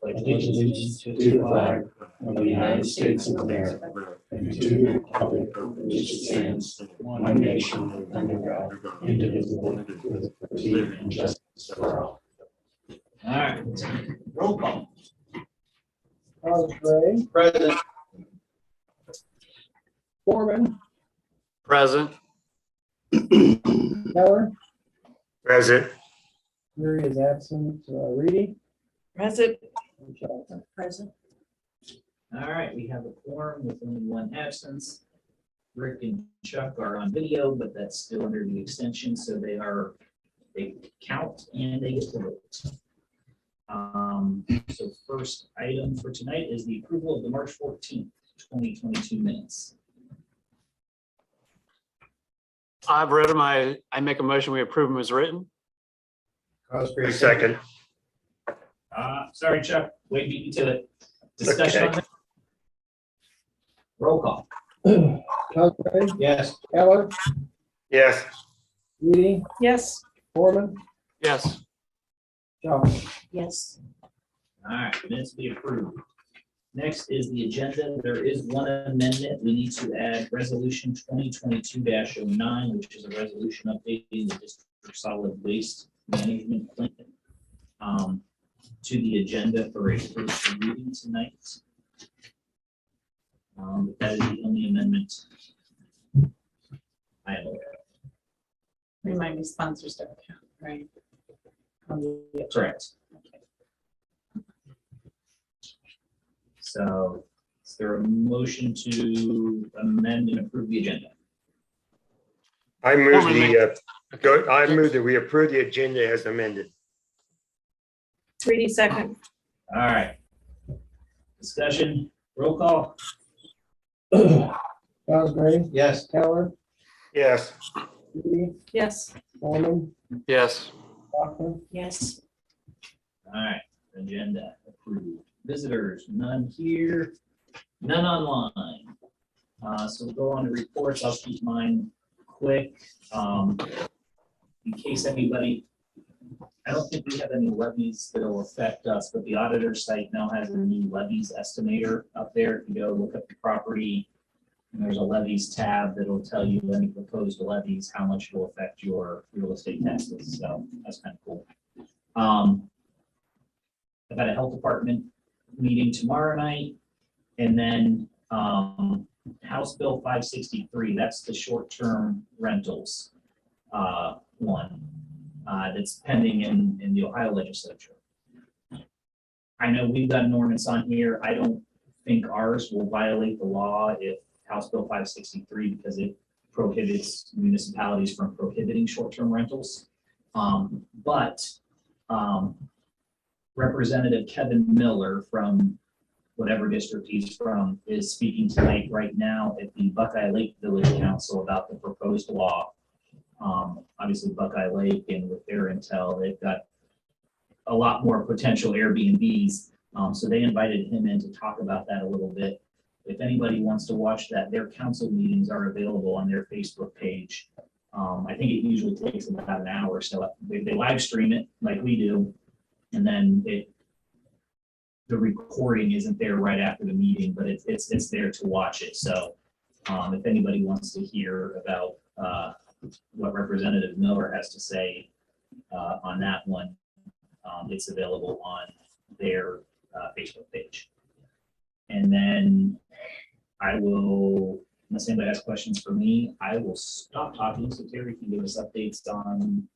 J: pledge allegiance to the flag of the United States of America and to the republic for which it stands, one nation under God, indivisible, with liberty and justice for all.
A: All right, roll call.
I: Charles Gray,
C: President,
I: Foreman,
H: Present.
I: Keller,
G: Present.
I: Murray is absent, Reedy.
B: Present.
I: and Shelton.
B: Present.
A: All right, we have a quorum with only one absence. Rick and Chuck are on video, but that's still under the extension, so they count and they get to vote. So first item for tonight is the approval of the March 14th, 2022 minutes.
H: I've read them. I make a motion, we approve them as written.
G: Second.
A: Sorry, Chuck, Wade beat you to it. Discussion on
G: Okay.
A: it? Roll call.
I: Charles Gray,
C: yes.
I: Keller,
G: Yes.
I: Reedy,
B: Yes.
I: Foreman,
H: Yes.
I: Shelton.
B: Yes.
A: All right, minutes be approved. Next is the agenda. There is one amendment. We need to add resolution 2022-09, which is a resolution updating the district solid waste management plan to the agenda for a first reading tonight. That is the only amendment I am aware of.
E: Remind me, sponsors don't count, right?
A: Correct. So is there a motion to amend and approve the agenda?
G: I move I move that we approve the agenda as amended.
B: Reedy second.
A: All right. Discussion, roll call.
I: Charles Gray,
C: Yes.
I: Keller,
G: Yes.
I: Reedy,
B: Yes.
I: Foreman,
H: Yes.
I: Shelton.
B: Yes.
A: All right, agenda approved. Visitors, none here, none online. So we'll go on to reports. I'll keep mine quick. In case anybody, I don't think we have any levies that will affect us, but the auditor site now has a new levies estimator up there. If you go look up the property, and there's a levies tab that'll tell you any proposed levies, how much it will affect your real estate taxes. So that's kind of cool. I've got a health department meeting tomorrow night, and then House Bill 563, that's the short-term rentals one that's pending in the Ohio legislature. I know we've got an ordinance on here. I don't think ours will violate the law if House Bill 563, because it prohibits municipalities from prohibiting short-term rentals. But Representative Kevin Miller from whatever district he's from is speaking tonight right now at the Buckeye Lake Village Council about the proposed law. Obviously Buckeye Lake, and with their intel, they've got a lot more potential Airbnbs. So they invited him in to talk about that a little bit. if anybody wants to watch that, their council meetings are available on their Facebook page. I think it usually takes about an hour, so they live stream it like we do. And then the recording isn't there right after the meeting, but it's there to watch it. So if anybody wants to hear about what Representative Miller has to say on that one, it's available on their Facebook page. And then I will, unless anybody has questions for me, I will stop talking so Terry can give us updates on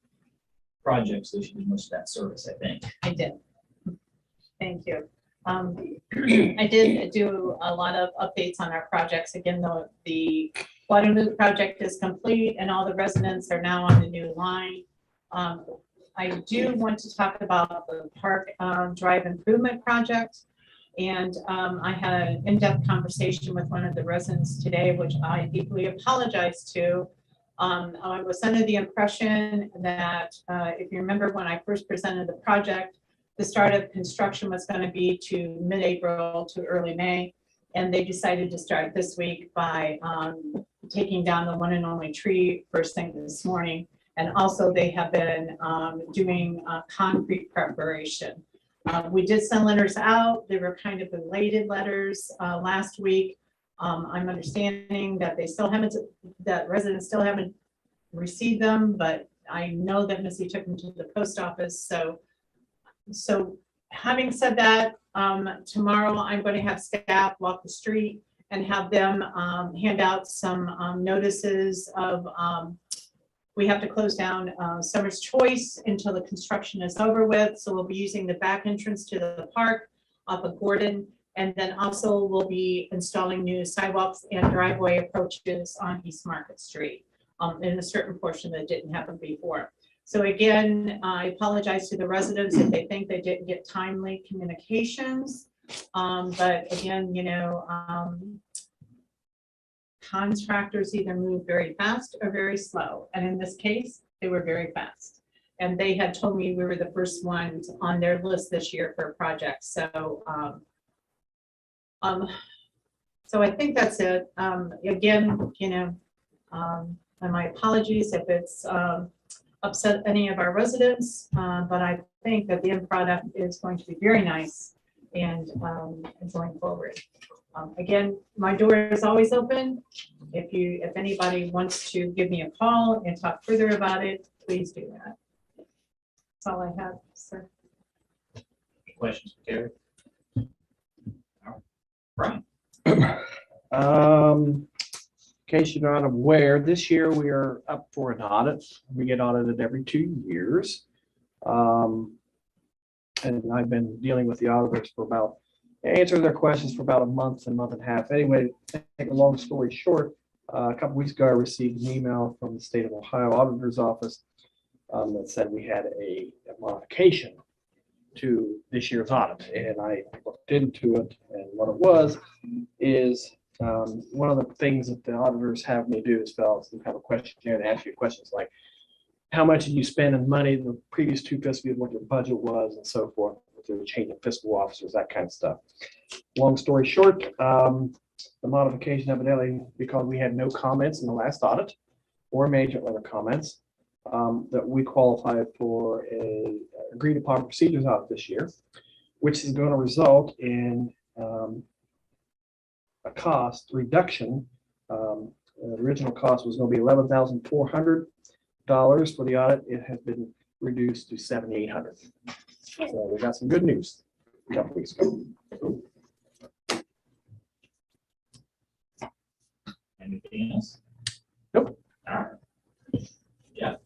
A: projects. So she did most of that service, I think.
F: I did. Thank you. I did do a lot of updates on our projects. Again, the Waterloo Project is complete and all the residents are now on the new line. I do want to talk about the Park Drive Improvement Project. And I had an in-depth conversation with one of the residents today, which I deeply apologize to. I was under the impression that if you remember when I first presented the project, the start of construction was going to be to mid-April to early May. And they decided to start this week by taking down the one and only tree first thing this morning. And also they have been doing concrete preparation. We did send letters out. They were kind of belated letters last week. I'm understanding that they still haven't, that residents still haven't received them, but I know that Missy took them to the post office. So having said that, tomorrow I'm going to have staff walk the street and have them hand out some notices of we have to close down Summer's Choice until the construction is over with. So we'll be using the back entrance to the park off of Gordon. And then also we'll be installing new sidewalks and driveway approaches on East Market Street in a certain portion that didn't happen before. So again, I apologize to the residents if they think they didn't get timely communications. But again, you know, contractors either move very fast or very slow. And in this case, they were very fast. And they had told me we were the first ones on their list this year for a project. So, so I think that's it. Again, you know, and my apologies if it's upset any of our residents, but I think that the end product is going to be very nice and going forward. Again, my door is always open. If anybody wants to give me a call and talk further about it, please do that. That's all I have, sir.
A: Questions for Terry? Brian?
I: In case you're not aware, this year we are up for an audit. We get audited every 2 years. And I've been dealing with the auditors for about, answering their questions for about a month and a half. Anyway, to take a long story short, a couple weeks ago, I received an email from the state of Ohio Auditor's Office that said we had a modification to this year's audit. And I looked into it, and what it was is one of the things that the auditors have me do is fill out some kind of questionnaire and ask you questions like, how much did you spend in money in the previous 2 fiscal years, what your budget was, and so forth, with the change of fiscal officers, that kind of stuff. Long story short, the modification evidently, because we had no comments in the last audit or major other comments, that we qualified for a agreed upon procedures audit this year, which is going to result in a cost reduction. The original cost was going to be $11,400 for the audit. It has been reduced to $7,800. So we got some good news a couple weeks ago.
A: Anything else?
I: Nope.
A: All right. Yeah.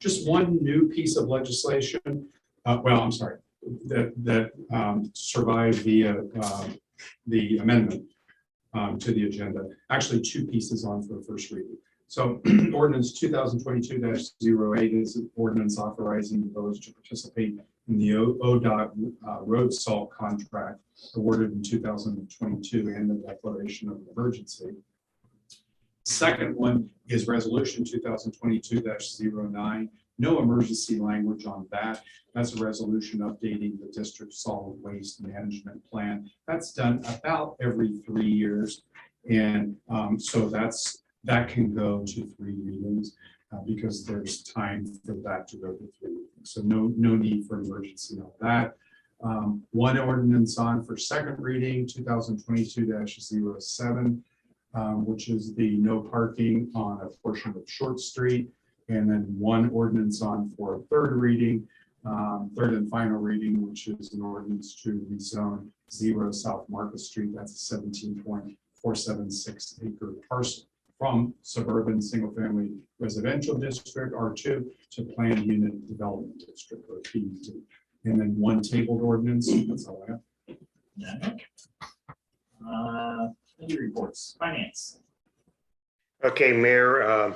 K: Just one new piece of legislation. Well, I'm sorry, that survived the amendment to the agenda. Actually, 2 pieces on for the first reading. So ordinance 2022-08 is an ordinance authorizing the village to participate in the ODOT road salt contract awarded in 2022 and the declaration of an emergency. Second one is resolution 2022-09 No emergency language on that. That's a resolution updating the district solid waste management plan. That's done about every 3 years. And so that can go to 3 readings because there's time for that to go to 3 readings. So no need for emergency on that. One ordinance on for second reading, 2022-07, which is the no parking on a portion of Short Street. And then one ordinance on for a third reading, third and final reading, which is an ordinance to rezone 0 South Market Street. That's a 17.476 acre parcel from suburban single-family residential district R2 to planned unit development district or PUD. And then one tabled ordinance. That's all I have.
A: Any reports, finance?
G: Okay, Mayor,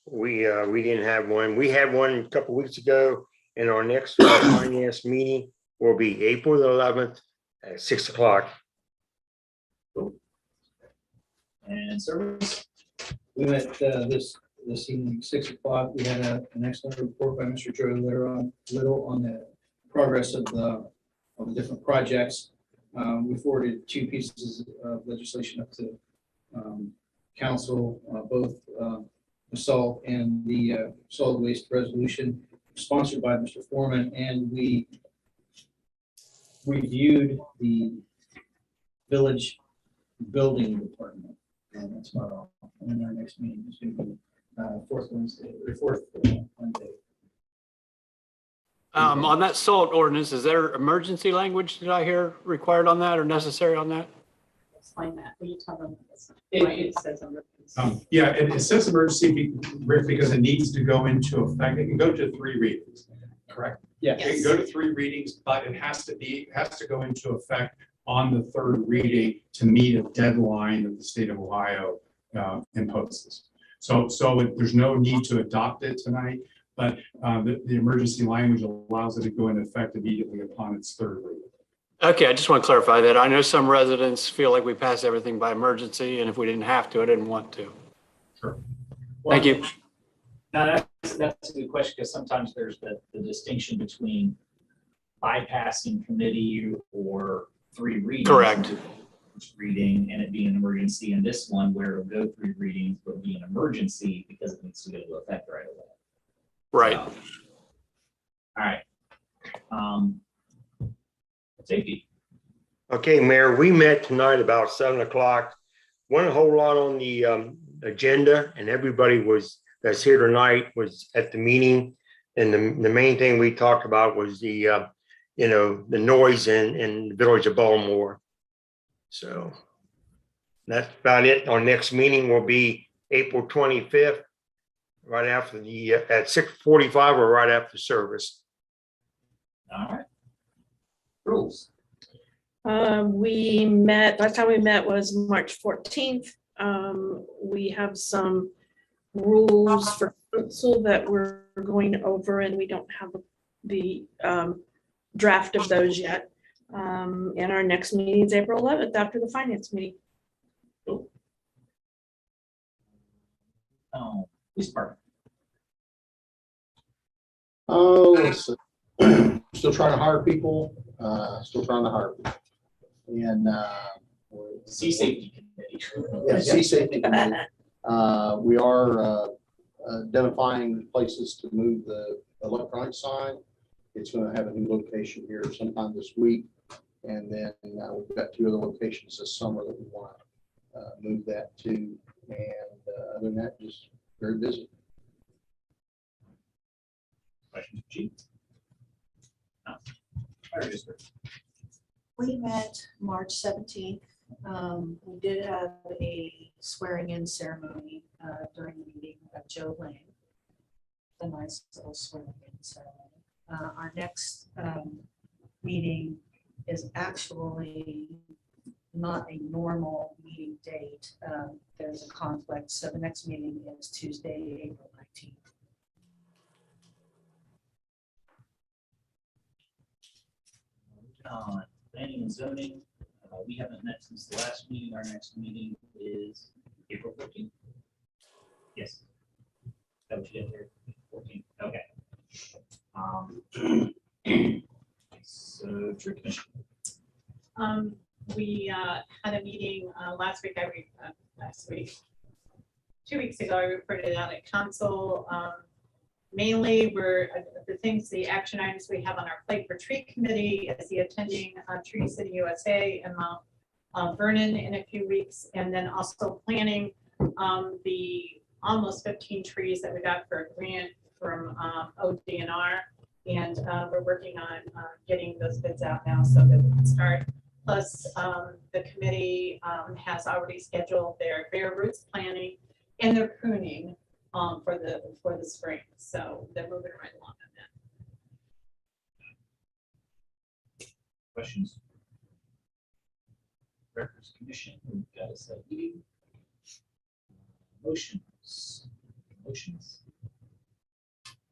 G: we didn't have one. We had one a couple weeks ago, and our next finance meeting will be April the 11th at 6 o'clock.
A: And service?
C: We met this evening, 6 o'clock. We had an excellent report by Mr. Joe Little on the progress of the different projects. We forwarded 2 pieces of legislation up to council, both the salt and the solid waste resolution sponsored by Mr. Foreman, and we reviewed the village building department, and that's about all. And then our next meeting is going to be fourth Wednesday.
H: On that salt ordinance, is there emergency language, did I hear, required on that or necessary on that?
E: Explain that. Will you tell them?
A: It
E: says emergency.
K: Yeah, it says emergency because it needs to go into effect. It can go to 3 readings, correct?
C: Yes.
K: It can go to 3 readings, but it has to go into effect on the 3rd reading to meet a deadline that the state of Ohio imposes. So there's no need to adopt it tonight, but the emergency language allows it to go into effect immediately upon its 3rd reading.
H: Okay, I just want to clarify that. I know some residents feel like we pass everything by emergency, and if we didn't have to, I didn't want to.
K: Sure.
H: Thank you.
A: Now, that's a good question, because sometimes there's the distinction between bypassing committee or 3 readings.
H: Correct.
A: Reading and it being an emergency, and this one where it'll go 3 readings will be an emergency because it needs to go into effect right away.
H: Right.
A: So, all right. Safety.
G: Okay, Mayor, we met tonight about 7 o'clock. Wasn't a whole lot on the agenda, and everybody that's here tonight was at the meeting. And the main thing we talked about was the noise in the village of Baltimore. So that's about it. Our next meeting will be April 25th, right after at 6:45 or right after service.
A: All right. Rules.
L: We met, last time we met was March 14th. We have some rules for council that we're going over, and we don't have the draft of those yet. And our next meeting is April 11th after the finance meeting.
A: Police department.
J: Oh, still trying to hire people, And
A: Sea safety committee.
J: yeah, sea safety committee. We are identifying places to move the electronic sign. It's going to have a new location here sometime this week. And then we've got 2 other locations this summer that we want to move that to. And other than that, just very busy.
A: Questions, Chief? No. Fire district.
B: We met March 17th. We did have a swearing-in ceremony during the meeting of Joe Lane. A nice little swearing-in ceremony. Our next meeting is actually not a normal meeting date. There's a conflict, so the next meeting is Tuesday, April 19th.
A: Planning and zoning, we haven't met since the last meeting. Our next meeting is April 14th. Yes. That was there. 14th. Okay. So, tree commission.
F: We had a meeting last week, 2 weeks ago, I reported out at council. Mainly, the action items we have on our plate for tree committee is the attending Tree City USA in Mount Vernon in a few weeks, and then also planning the almost 15 trees that we got for a grant from ODNR. And we're working on getting those bids out now so that we can start. Plus, the committee has already scheduled their bare roots planting and their pruning for the spring. So they're moving right along on that.
A: Questions? Records Commission, we've got a set meeting. Motions.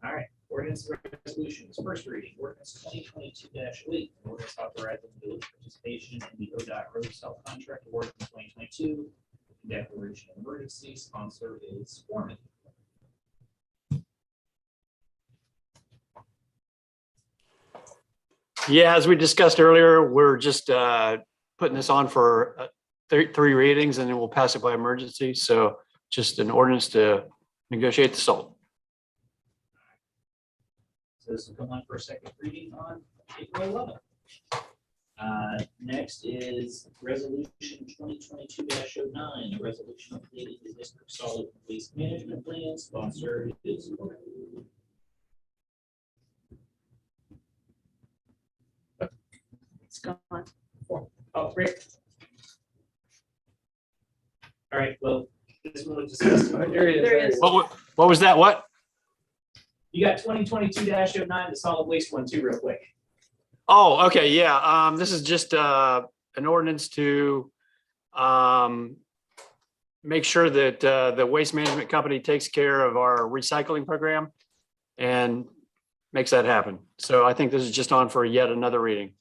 A: All right, ordinance resolutions, first reading, ordinance 2022-8, ordinance authorizing village participation in the ODOT road self-contract award in 2022. Declaration of emergency, sponsor is Foreman.
H: Yeah, as we discussed earlier, we're just putting this on for three readings and then we'll pass it by emergency. So just an ordinance to negotiate the salt.
A: So this will come on for a second reading on April 11th. Next is resolution 2022-09, a resolution updating the district solid waste management plan. Sponsor is
L: It's gone.
A: Oh, Rick. All right, well, this one was discussed.
L: There is.
H: What was that? What?
A: You got 2022-09, the solid waste one too, real quick.
H: Oh, okay, yeah. This is just an ordinance to make sure that the waste management company takes care of our recycling program and makes that happen. So I think this is just on for yet another reading.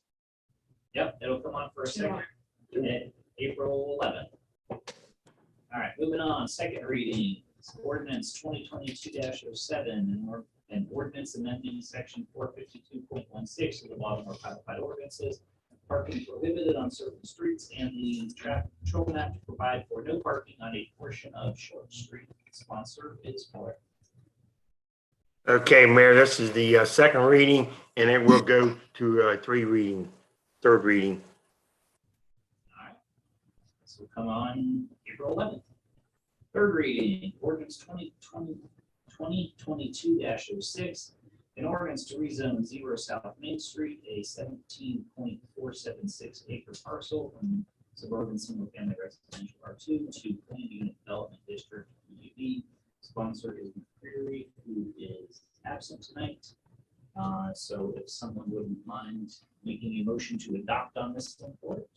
A: Yep, it'll come on for a second, April 11th. All right, moving on, second reading, ordinance 2022-07, an ordinance amending section 452.16 of the Baltimore codified ordinances, parking prohibited on certain streets and the traffic control map to provide for no parking on a portion of Short Street. Sponsor is Miller.
G: Okay, Mayor, this is the second reading and it will go to third reading.
A: All right, this will come on April 11th. Third reading, ordinance 2022-06, an ordinance to rezone 0 South Main Street, a 17.476 acre parcel from suburban single family residential R2 to planned unit development district UD. Sponsor is McCreary, who is absent tonight. So if someone wouldn't mind making a motion to adopt on this one for it.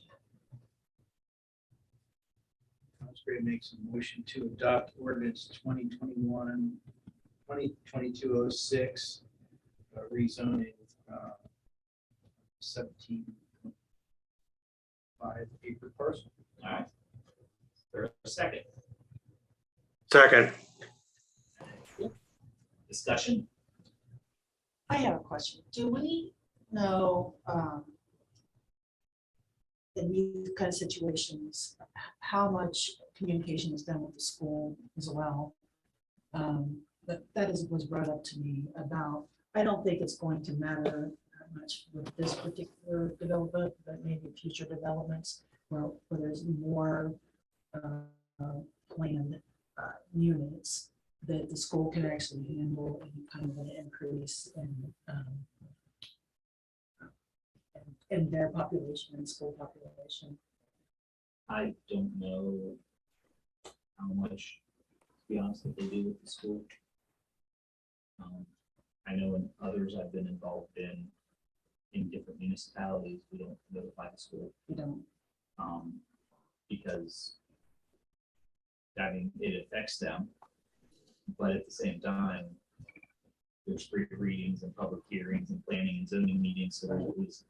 C: I was going to make some motion to adopt ordinance 2022-06, rezoning 17.5 acre parcel.
A: All right. There's a second.
G: Second.
A: Discussion.
B: I have a question. Do we know in these kind of situations, how much communication is done with the school as well? That was brought up to me about, I don't think it's going to matter much with this particular development, but maybe future developments where there's more planned units that the school can actually handle any kind of an increase in their population and school population.
A: I don't know how much, to be honest, that they do with the school. I know in others I've been involved in different municipalities, we don't notify the school.
B: You don't.
A: Because I mean, it affects them, but at the same time, there's free readings and public hearings and planning and zoning meetings, so there's at least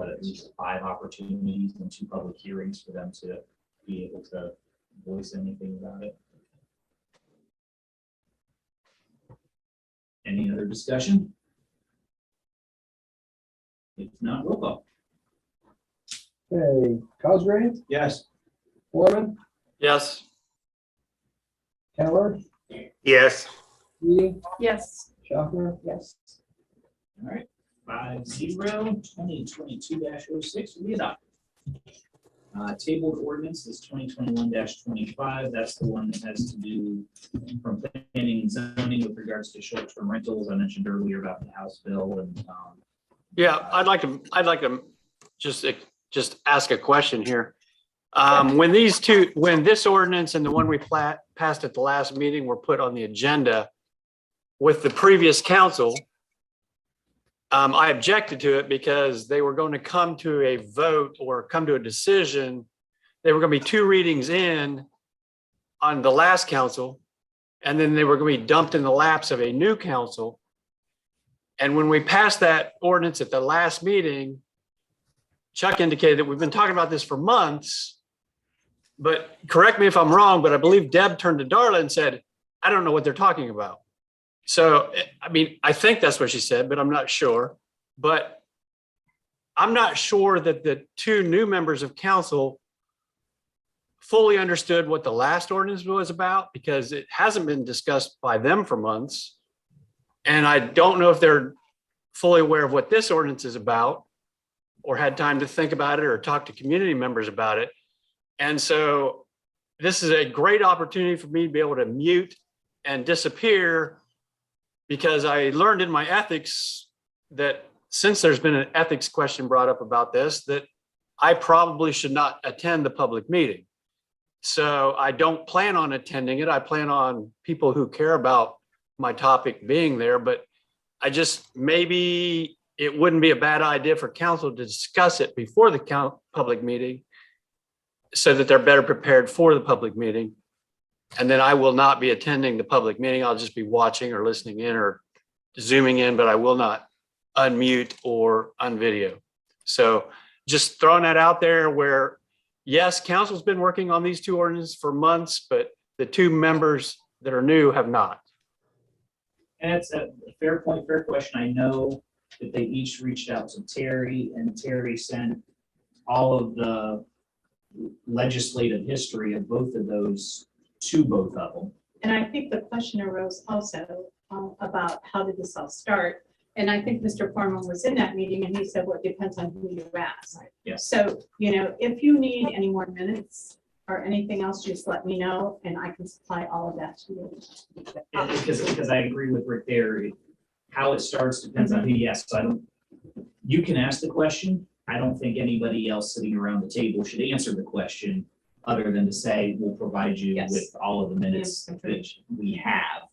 A: at least 5 opportunities and 2 public hearings for them to be able to voice anything about it. Any other discussion? If not, roll call.
I: Okay, Cosgrave,
C: Yes.
I: Foreman,
H: Yes.
I: Keller,
G: Yes,
I: Keating,
L: Yes.
I: Schaffner, yes.
A: All right, 5-0, 2022-06 will be adopted. Tabled ordinance is 2021-25. That's the one that has to do from planning and zoning with regards to short-term rentals. I mentioned earlier about the House bill and,
H: Yeah, I'd like to just ask a question here. When this ordinance and the one we passed at the last meeting were put on the agenda with the previous council, I objected to it because they were going to come to a vote or come to a decision. They were going to be 2 readings in on the last council, and then they were going to be dumped in the laps of a new council. And when we passed that ordinance at the last meeting, Chuck indicated that we've been talking about this for months, but correct me if I'm wrong, but I believe Deb turned to Darla and said, I don't know what they're talking about. So, I mean, I think that's what she said, but I'm not sure. But I'm not sure that the 2 new members of council fully understood what the last ordinance was about, because it hasn't been discussed by them for months. And I don't know if they're fully aware of what this ordinance is about, or had time to think about it or talk to community members about it. And so this is a great opportunity for me to be able to mute and disappear, because I learned in my ethics that since there's been an ethics question brought up about this, that I probably should not attend the public meeting. So I don't plan on attending it. I plan on people who care about my topic being there, but I just, maybe it wouldn't be a bad idea for council to discuss it before the public meeting so that they're better prepared for the public meeting. And then I will not be attending the public meeting. I'll just be watching or listening in or zooming in, but I will not unmute or unvideo. So just throwing that out there where, yes, council's been working on these 2 ordinances for months, but the 2 members that are new have not.
A: and it's a fair point, fair question. I know that they each reached out to Terry, and Terry sent all of the legislative history of both of those to both of them.
E: And I think the question arose also about how did this all start? And I think Mr. Foreman was in that meeting and he said, well, it depends on who you ask.
A: Yes.
E: So, you know, if you need any more minutes or anything else, just let me know and I can supply all of that to you.
A: Because I agree with Rick there. How it starts depends on who you ask. So I don't, you can ask the question. I don't think anybody else sitting around the table should answer the question other than to say, we'll provide you
E: Yes.
A: with all of the minutes
E: Yes.
A: that we have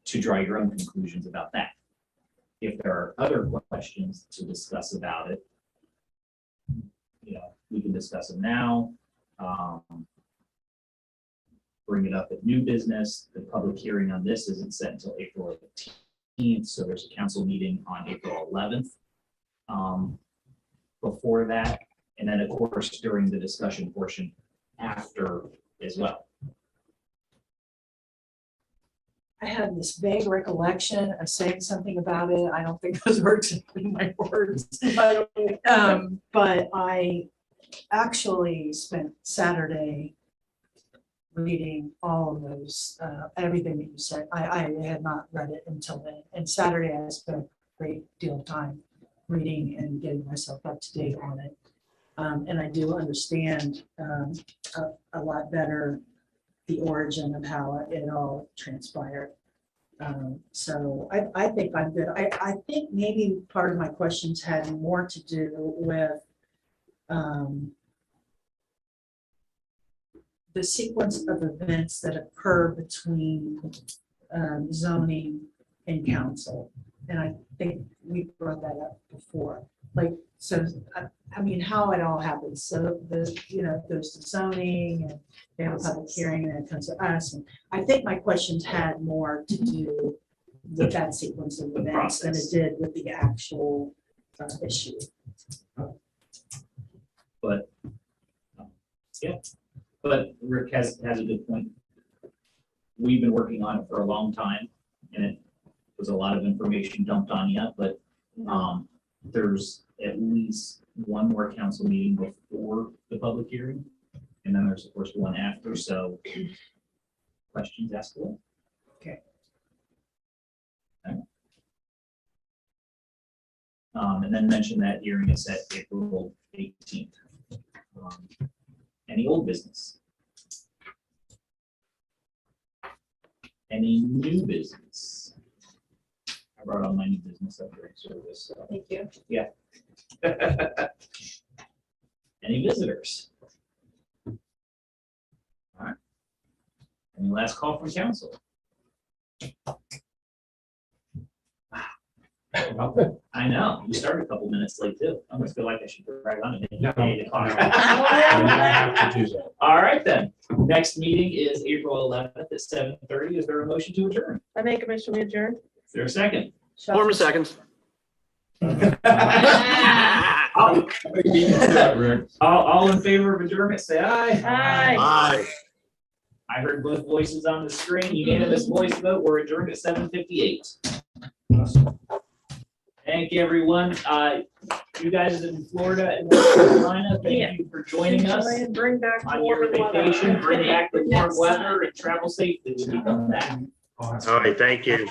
A: to draw your own conclusions about that. If there are other questions to discuss about it, you know, we can discuss them now. Bring it up at new business. The public hearing on this isn't set until April 18th, so there's a council meeting on April 11th. Before that, and then of course during the discussion portion after as well.
B: I had this vague recollection of saying something about it. I don't think those were exactly my words. But I actually spent Saturday reading all of those, everything that you said. I had not read it until then. And Saturday I spent a great deal of time reading and getting myself up to date on it. And I do understand a lot better the origin of how it all transpired. So I think I'm good. I think maybe part of my questions had more to do with the sequence of events that occur between zoning and council. And I think we brought that up before. Like, so, I mean, how it all happens. So the, you know, it goes to zoning and they have a public hearing and it comes to us. And I think my questions had more to do with that sequence of events than it did with the actual issue.
A: But yeah, but Rick has a good point. We've been working on it for a long time, and was a lot of information dumped on you, but there's at least one more council meeting before the public hearing. And then there's of course one after, so questions asked away.
B: Okay.
A: And then mention that hearing is set April 18th. Any old business? Any new business? I brought all my new business up during service. So.
F: Thank you.
A: Yeah. Any visitors? All right. Any last call from council? I know, you started a couple minutes late too. I almost feel like I should drag on it.
K: No.
A: 8 o'clock.
K: Have to do that.
A: All right then, next meeting is April 11th at 7:30. Is there a motion to adjourn?
L: I make a motion to adjourn.
A: Is there a second?
H: 4 seconds.
A: All in favor of adjournment, say aye.
L: Aye.
G: Aye.
A: I heard both voices on the screen, unanimous voice vote, we're adjourned at 7:58. Thank you, everyone. You guys in Florida and North Carolina,
L: Yeah.
A: thank you for joining us
L: Enjoy and bring back
A: on
L: warm
A: your
L: weather.
A: vacation. Bring back the warm
F: Next
A: weather and travel safely when you come back.
K: Awesome.
G: All right, thank you.